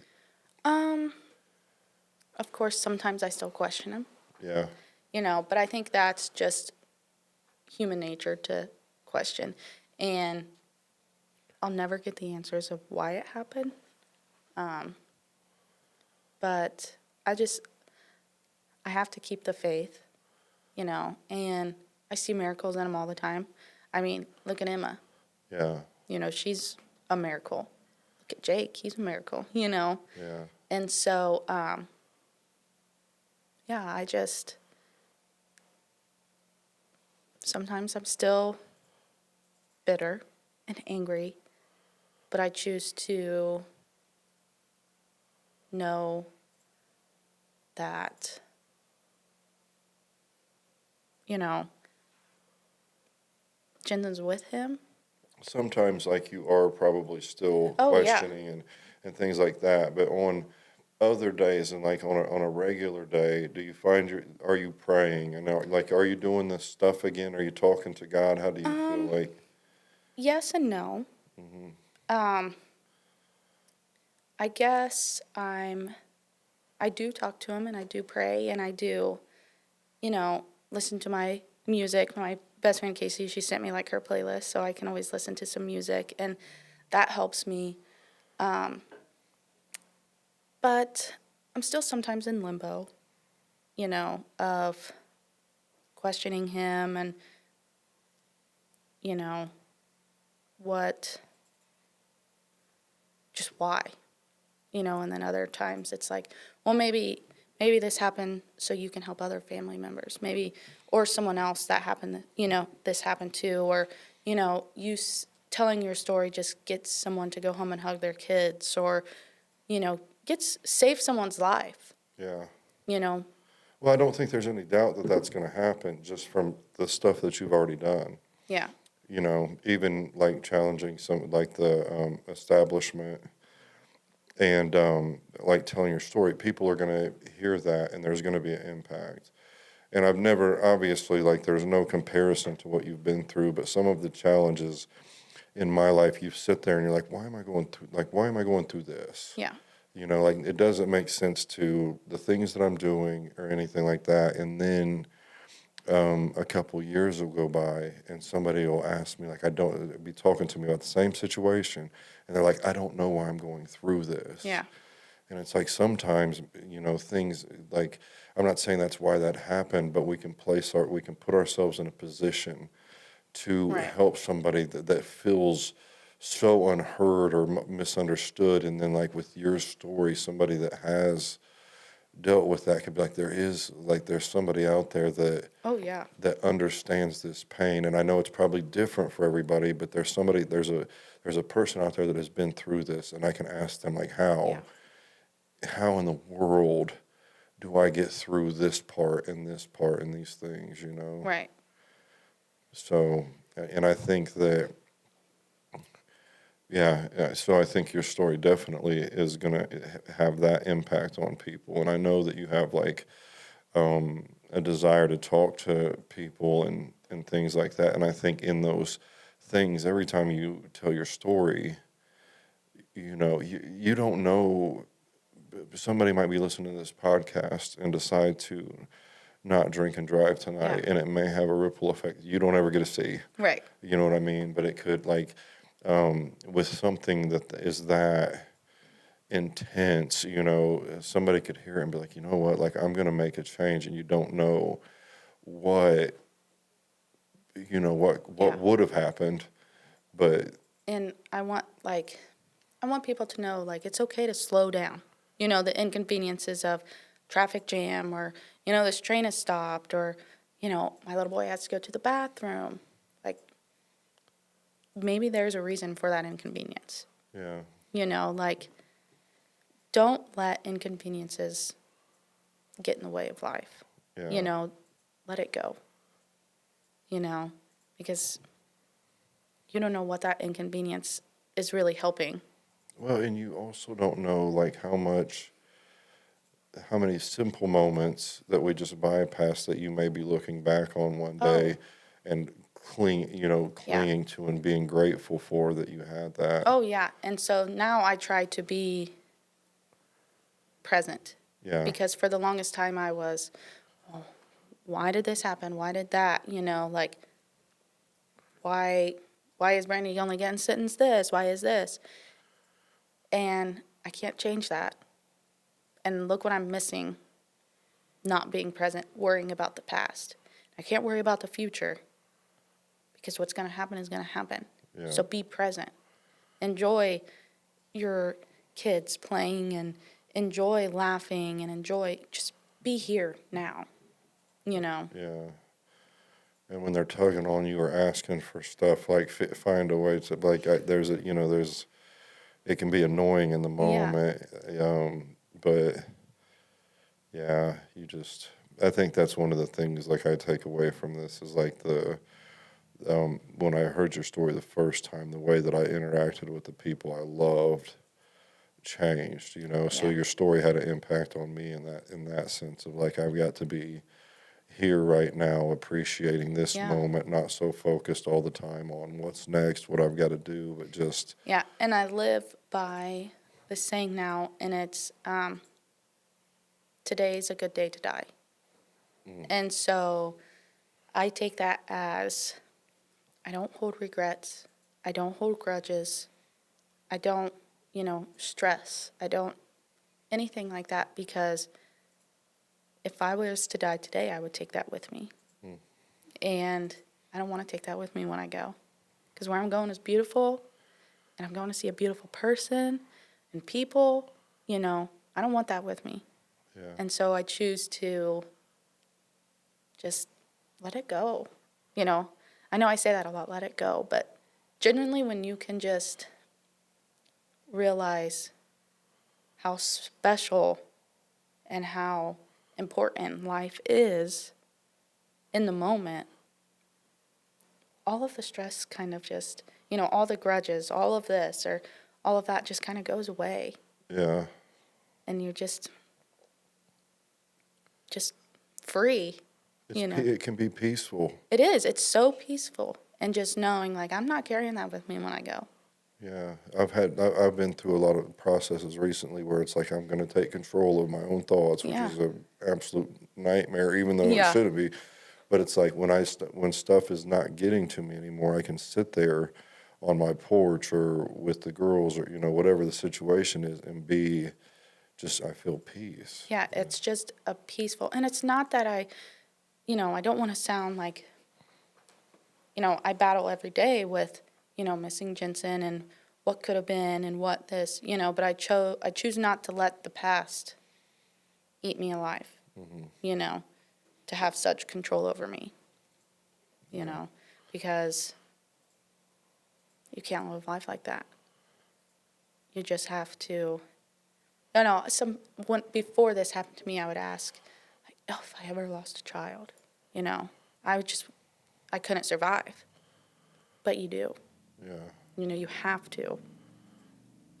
Of course, sometimes I still question him, Yeah. But I think that's just human nature to question. And I'll never get the answers of why it happened. But I have to keep the faith, and I see miracles in him all the time. I mean, look at Emma. Yeah. She's a miracle. Look at Jake. He's a miracle, Yeah. And so, sometimes I'm still bitter and angry, but I choose to know that, Jensen's with him. Sometimes like you are probably still Oh, yeah. questioning and things like that, but on other days and like on a regular day, do you find are you praying and are you doing this stuff again? Are you talking to God? How do you feel like? Yes and no. I guess I do talk to him and I do pray and I do, listen to my music. My best friend Casey, she sent me her playlist, so I can always listen to some music, and that helps me. But I'm still sometimes in limbo, of questioning him and, you know, what, just why, and then other times it's like, well, maybe this happened so you can help other family members, maybe, or someone else that happened, this happened to, or, telling your story just gets someone to go home and hug their kids, or, save someone's life, Yeah. you know? Well, I don't think there's any doubt that that's going to happen just from the stuff that you've already done. Yeah. Even like challenging some, like the establishment and like telling your story, people are going to hear that and there's going to be an impact. And I've never, obviously, like there's no comparison to what you've been through, but some of the challenges in my life, you sit there and you're like, why am I going through this? Yeah. Like it doesn't make sense to the things that I'm doing or anything like that. And then a couple years will go by and somebody will ask me, like, be talking to me about the same situation. And they're like, I don't know why I'm going through this. Yeah. And it's like sometimes, things like, I'm not saying that's why that happened, but we can put ourselves in a position to Right. help somebody that feels so unheard or misunderstood. And then like with your story, somebody that has dealt with that could be like, there's somebody out there that Oh, yeah. that understands this pain. And I know it's probably different for everybody, but there's a person out there that has been through this, and I can ask them like, Yeah. how in the world do I get through this part and these things, Right. So, and I think that, yeah, so I think your story definitely is going to have that impact on people. And I know that you have like a desire to talk to people and things like that. And I think in those things, every time you tell your story, you don't know, somebody might be listening to this podcast and decide to not drink and drive tonight, Yeah. and it may have a ripple effect you don't ever get to see. Right. You know what I mean? But it could, like, with something that is that intense, somebody could hear it and be like, you know what, like, I'm going to make a change, and you don't know what, what Yeah. would have happened, but And I want people to know, like, it's okay to slow down. The inconveniences of traffic jam, or, this train has stopped, or, my little boy has to go to the bathroom. Like, maybe there's a reason for that inconvenience. yeah, Like, don't let inconveniences get in the way of life. yeah. Let it go. Because you don't know what that inconvenience is really helping. Well, and you also don't know, like, how many simple moments that we just bypass that you may be looking back on one day and Yeah. clinging to and being grateful for that you had that. Oh, yeah. And so now I try to be present. Yeah. Because for the longest time I was, well, why did this happen? Why did that? Like, why is Brandy only getting sentenced this? Why is this? And I can't change that. And look what I'm missing, not being present, worrying about the past. I can't worry about the future because what's going to happen is going to happen. Yeah. So be present. Enjoy your kids playing, and enjoy laughing, and just be here now, Yeah. And when they're tugging on you or asking for stuff, like find a way to, like, it can be annoying in the moment. But yeah, I think that's one of the things, like, I take away from this is like when I heard your story the first time, the way that I interacted with the people I loved changed, so Yeah. your story had an impact on me in that sense of like, I've got to be here right now, appreciating this Yeah. moment, not so focused all the time on what's next, what I've got to do, but just, Yeah. And I live by the saying now, and it's today's a good day to die. And so I take that as I don't hold regrets. I don't hold grudges. I don't, stress. I don't anything like that, because if I was to die today, I would take that with me. And I don't want to take that with me when I go. Because where I'm going is beautiful, and I'm going to see a beautiful person and people, I don't want that with me. Yeah. And so I choose to just let it go. I know I say that a lot, let it go, but genuinely when you can just realize how special and how important life is in the moment, all of the stress kind of just, all the grudges, all of this or all of that just kind of goes away. Yeah. And you're just free, It can be peaceful. It is. It's so peaceful. And just knowing, like, I'm not carrying that with me when I go. Yeah, I've been through a lot of processes recently where it's like I'm going to take control of my own thoughts, which Yeah. is an absolute nightmare, even though it Yeah. shouldn't be. But it's like when stuff is not getting to me anymore, I can sit there on my porch or with the girls or whatever the situation is and be I feel peace. Yeah, it's just a peaceful. And it's not that I don't want to sound like, I battle every day with, missing Jensen and what could have been and what this, but I choose not to let the past eat me alive, to have such control over me, because you can't live life like that. You just have to, before this happened to me, I would ask, like, oh, if I ever lost a child, I couldn't survive. But you do. Yeah. You have to.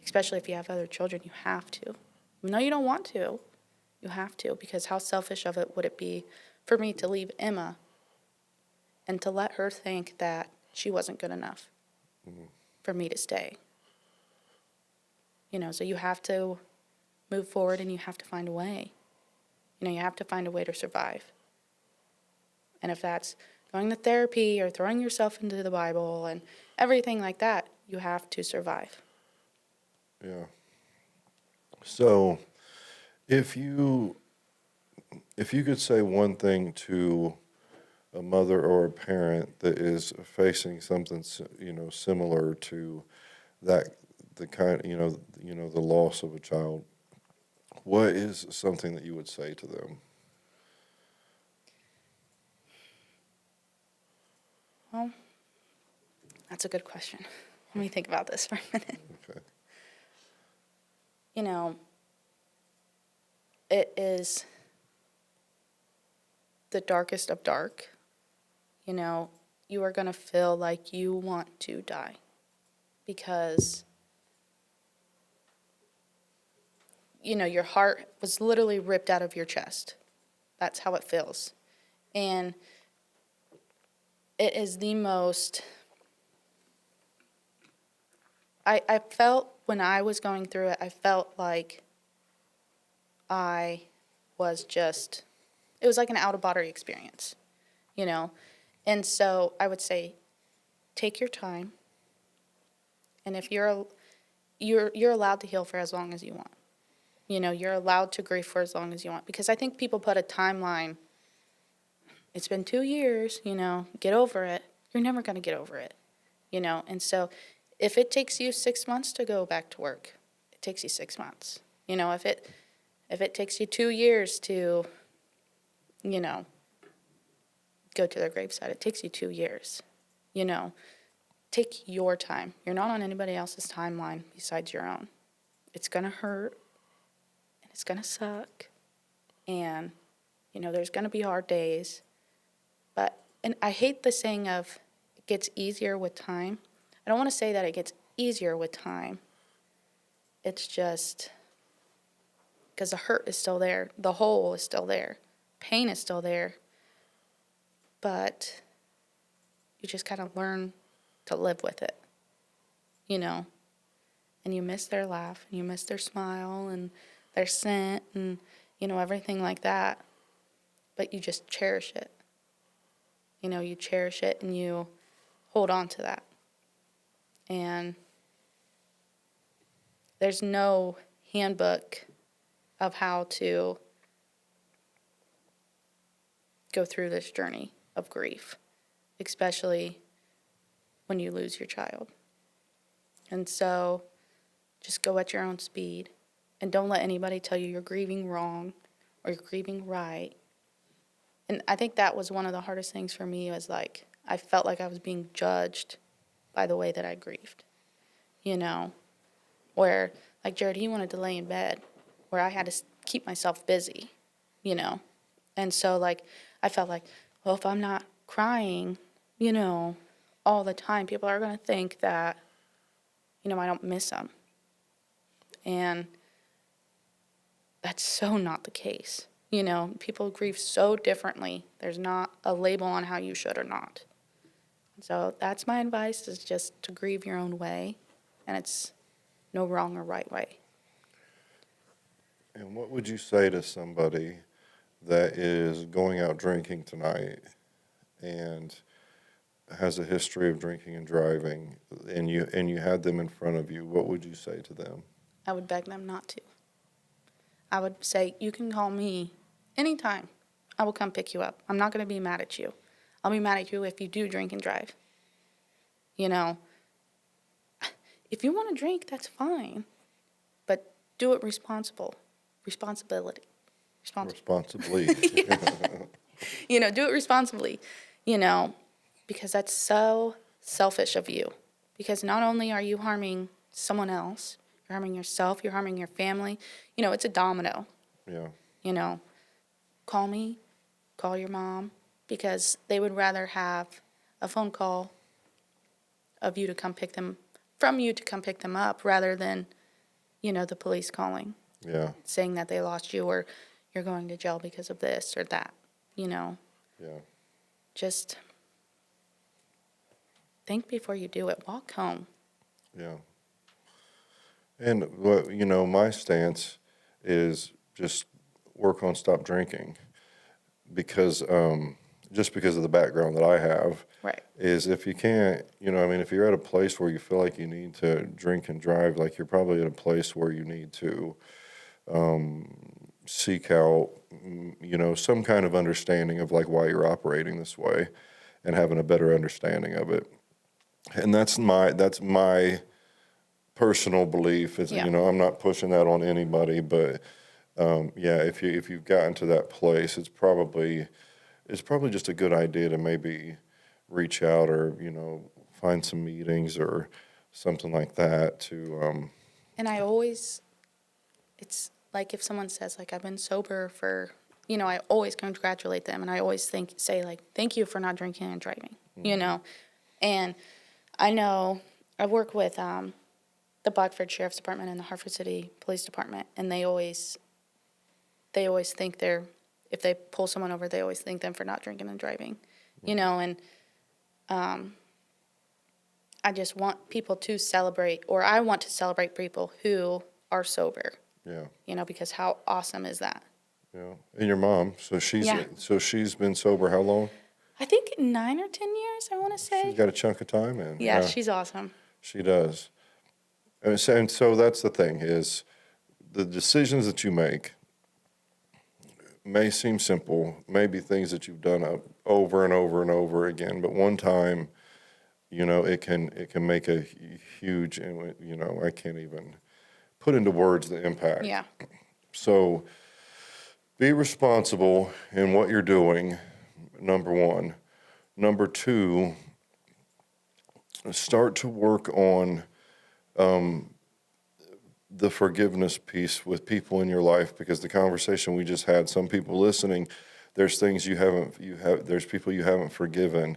Especially if you have other children, you have to. Even though you don't want to, you have to, because how selfish of it would it be for me to leave Emma and to let her think that she wasn't good enough for me to stay. So you have to move forward and you have to find a way. You have to find a way to survive. And if that's going to therapy or throwing yourself into the Bible and everything like that, you have to survive. Yeah. So, if you could say one thing to a mother or a parent that is facing something similar to that, the kind the loss of a child, what is something that you would say to them? Well, that's a good question. Let me think about this for a minute. Okay. It is the darkest of dark. You are going to feel like you want to die because, your heart was literally ripped out of your chest. That's how it feels. And it is the most, I felt when I was going through it, I felt like I was just, it was like an out-of-body experience, And so I would say, take your time. And if you're allowed to heal for as long as you want. You're allowed to grieve for as long as you want. Because I think people put a timeline. It's been 2 years, get over it. You're never going to get over it, And so if it takes you 6 months to go back to work, it takes you 6 months. If it takes you 2 years to, go to their graveside, it takes you 2 years. Take your time. You're not on anybody else's timeline besides your own. It's going to hurt, and it's going to suck, and, there's going to be hard days. And I hate the saying of it gets easier with time. I don't want to say that it gets easier with time. It's just because the hurt is still there. The hole is still there. Pain is still there. But you just kind of learn to live with it, And you miss their laugh, and you miss their smile, and their scent, and, everything like that. But you just cherish it. You cherish it, and you hold on to that. And there's no handbook of how to go through this journey of grief, especially when you lose your child. And so just go at your own speed and don't let anybody tell you you're grieving wrong or you're grieving right. And I think that was one of the hardest things for me, was like, I felt like I was being judged by the way that I grieved, you know, where, like Jared, he wanted to lay in bed, where I had to keep myself busy, you know. And so, like, I felt like, well, if I'm not crying, you know, all the time, people are going to think that, you know, I don't miss them. And that's so not the case. You know, people grieve so differently. There's not a label on how you should or not. So that's my advice, is just to grieve your own way, and it's no wrong or right way. And what would you say to somebody that is going out drinking tonight and has a history of drinking and driving, and you had them in front of you? What would you say to them? I would beg them not to. I would say, you can call me anytime. I will come pick you up. I'm not going to be mad at you. I'll be mad at you if you do drink and drive. You know, if you want to drink, that's fine, but do it responsibly. Responsibly. You know, do it responsibly, you know, because that's so selfish of you. Because not only are you harming someone else, you're harming yourself, you're harming your family. You know, it's a domino. Yeah. You know, call me, call your mom, because they would rather have a phone call of you to come pick them, from you to come pick them up, rather than, you know, the police calling, Yeah. saying that they lost you or you're going to jail because of this or that, you know. Yeah. Just think before you do it. Walk home. Yeah. And what, you know, my stance is just work on stop drinking, because just because of the background that I have. Right. Is if you can't, you know, I mean, if you're at a place where you feel like you need to drink and drive, like you're probably at a place where you need to seek out, you know, some kind of understanding of like why you're operating this way, and having a better understanding of it. And that's my personal belief. Is, Yeah. you know, I'm not pushing that on anybody, but yeah, if you've gotten to that place, it's probably just a good idea to maybe reach out, or, you know, find some meetings or something like that to And I always, it's like if someone says, like, I've been sober for, you know, I always congratulate them. And I always say, like, thank you for not drinking and driving, you know. And I know I work with the Blackford Sheriff's Department and the Hartford City Police Department, and they always think if they pull someone over, they always thank them for not drinking and driving, you know. And I just want people to celebrate, or I want to celebrate people who are sober, yeah. you know, because how awesome is that? Yeah. And your mom, so Yeah. she's been sober how long? I think 9 or 10 years, I want to say. She's got a chunk of time in. Yeah, she's awesome. She does. And so that's the thing, is the decisions that you make may seem simple, may be things that you've done over and over and over again, but one time, you know, it can make a huge, you know, I can't even put into words the impact. Yeah. So be responsible in what you're doing, number one. Number two, start to work on the forgiveness piece with people in your life, because the conversation we just had, some people listening, there's things there's people you haven't forgiven,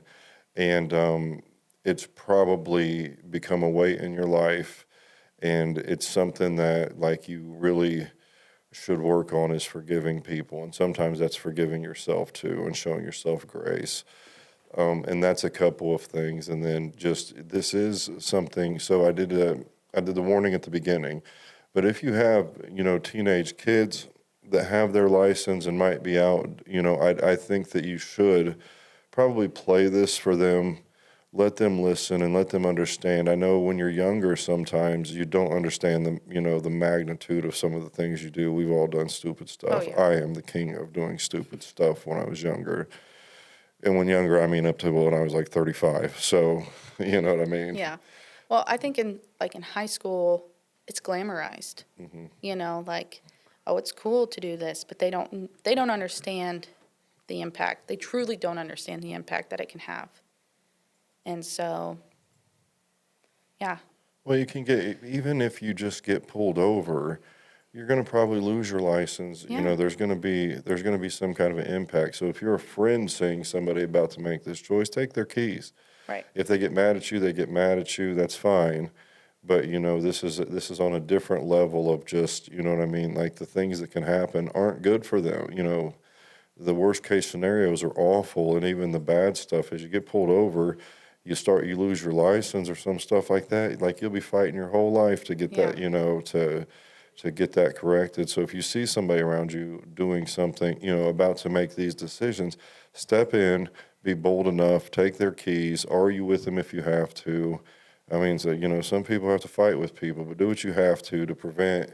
and it's probably become a weight in your life, and it's something that, like, you really should work on, is forgiving people. And sometimes that's forgiving yourself too, and showing yourself grace. And that's a couple of things. And then just, this is something, so I did the warning at the beginning, but if you have, you know, teenage kids that have their license and might be out, you know, I think that you should probably play this for them let them listen and let them understand. I know when you're younger, sometimes you don't understand the magnitude of some of the things you do. We've all done stupid stuff. Oh, yeah. I am the king of doing stupid stuff when I was younger. And when younger, I mean up to when I was like 35. So, you know what I mean? Yeah. Well, I think in high school, it's glamorized. You know, like, oh, it's cool to do this, but they don't understand the impact. They truly don't understand the impact that it can have. And so, yeah. Well, you can get, even if you just get pulled over, you're going to probably lose your license. You Yeah. know, there's going to be some kind of an impact. So if you're a friend seeing somebody about to make this choice, take their keys. Right. If they get mad at you, they get mad at you. That's fine. But this is on a different level of just, you know what I mean? Like, the things that can happen aren't good for them. You know, the worst case scenarios are awful, and even the bad stuff, as you get pulled over, you lose your license or some stuff like that. Like, you'll be fighting your whole life to get that, to get that corrected. So if you see somebody around you doing something, about to make these decisions, step in, be bold enough, take their keys, argue with them if you have to. I mean, so, some people have to fight with people, but do what you have to prevent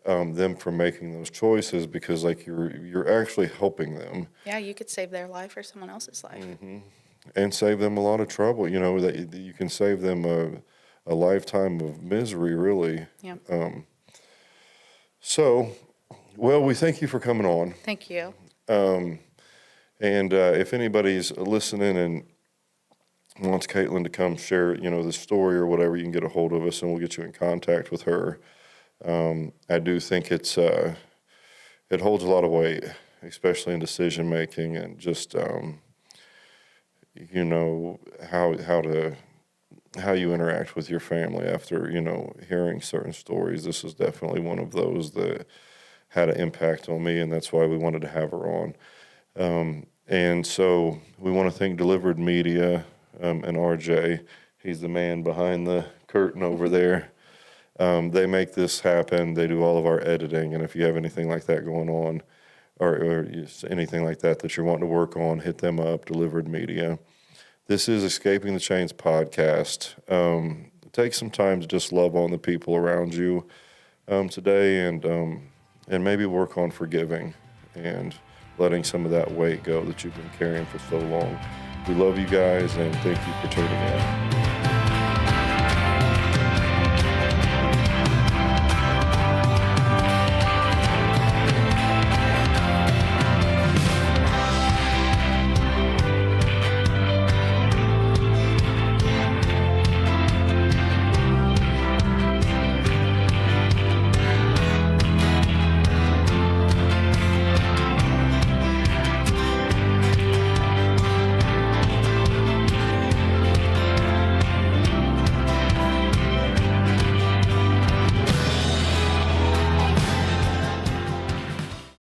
them from making those choices, because, like, you're actually helping them Yeah, you could save their life or someone else's life. and save them a lot of trouble. That you can save them a lifetime of misery, really. Yeah. So, well, we thank you for coming on. Thank you. And if anybody's listening and wants Kaitlyn to come share, the story or whatever, you can get a hold of us and we'll get you in contact with her. I do think it holds a lot of weight, especially in decision making, and just how you interact with your family after hearing certain stories. This is definitely one of those that had an impact on me, and that's why we wanted to have her on. And so we want to thank Delivered Media and RJ. He's the man behind the curtain over there. They make this happen. They do all of our editing. And if you have anything like that going on, or anything like that you're wanting to work on, hit them up, Delivered Media. This is Escaping the Chains podcast. Take some time to just love on the people around you today, and maybe work on forgiving and letting some of that weight go that you've been carrying for so long. We love you guys, and thank you for tuning in.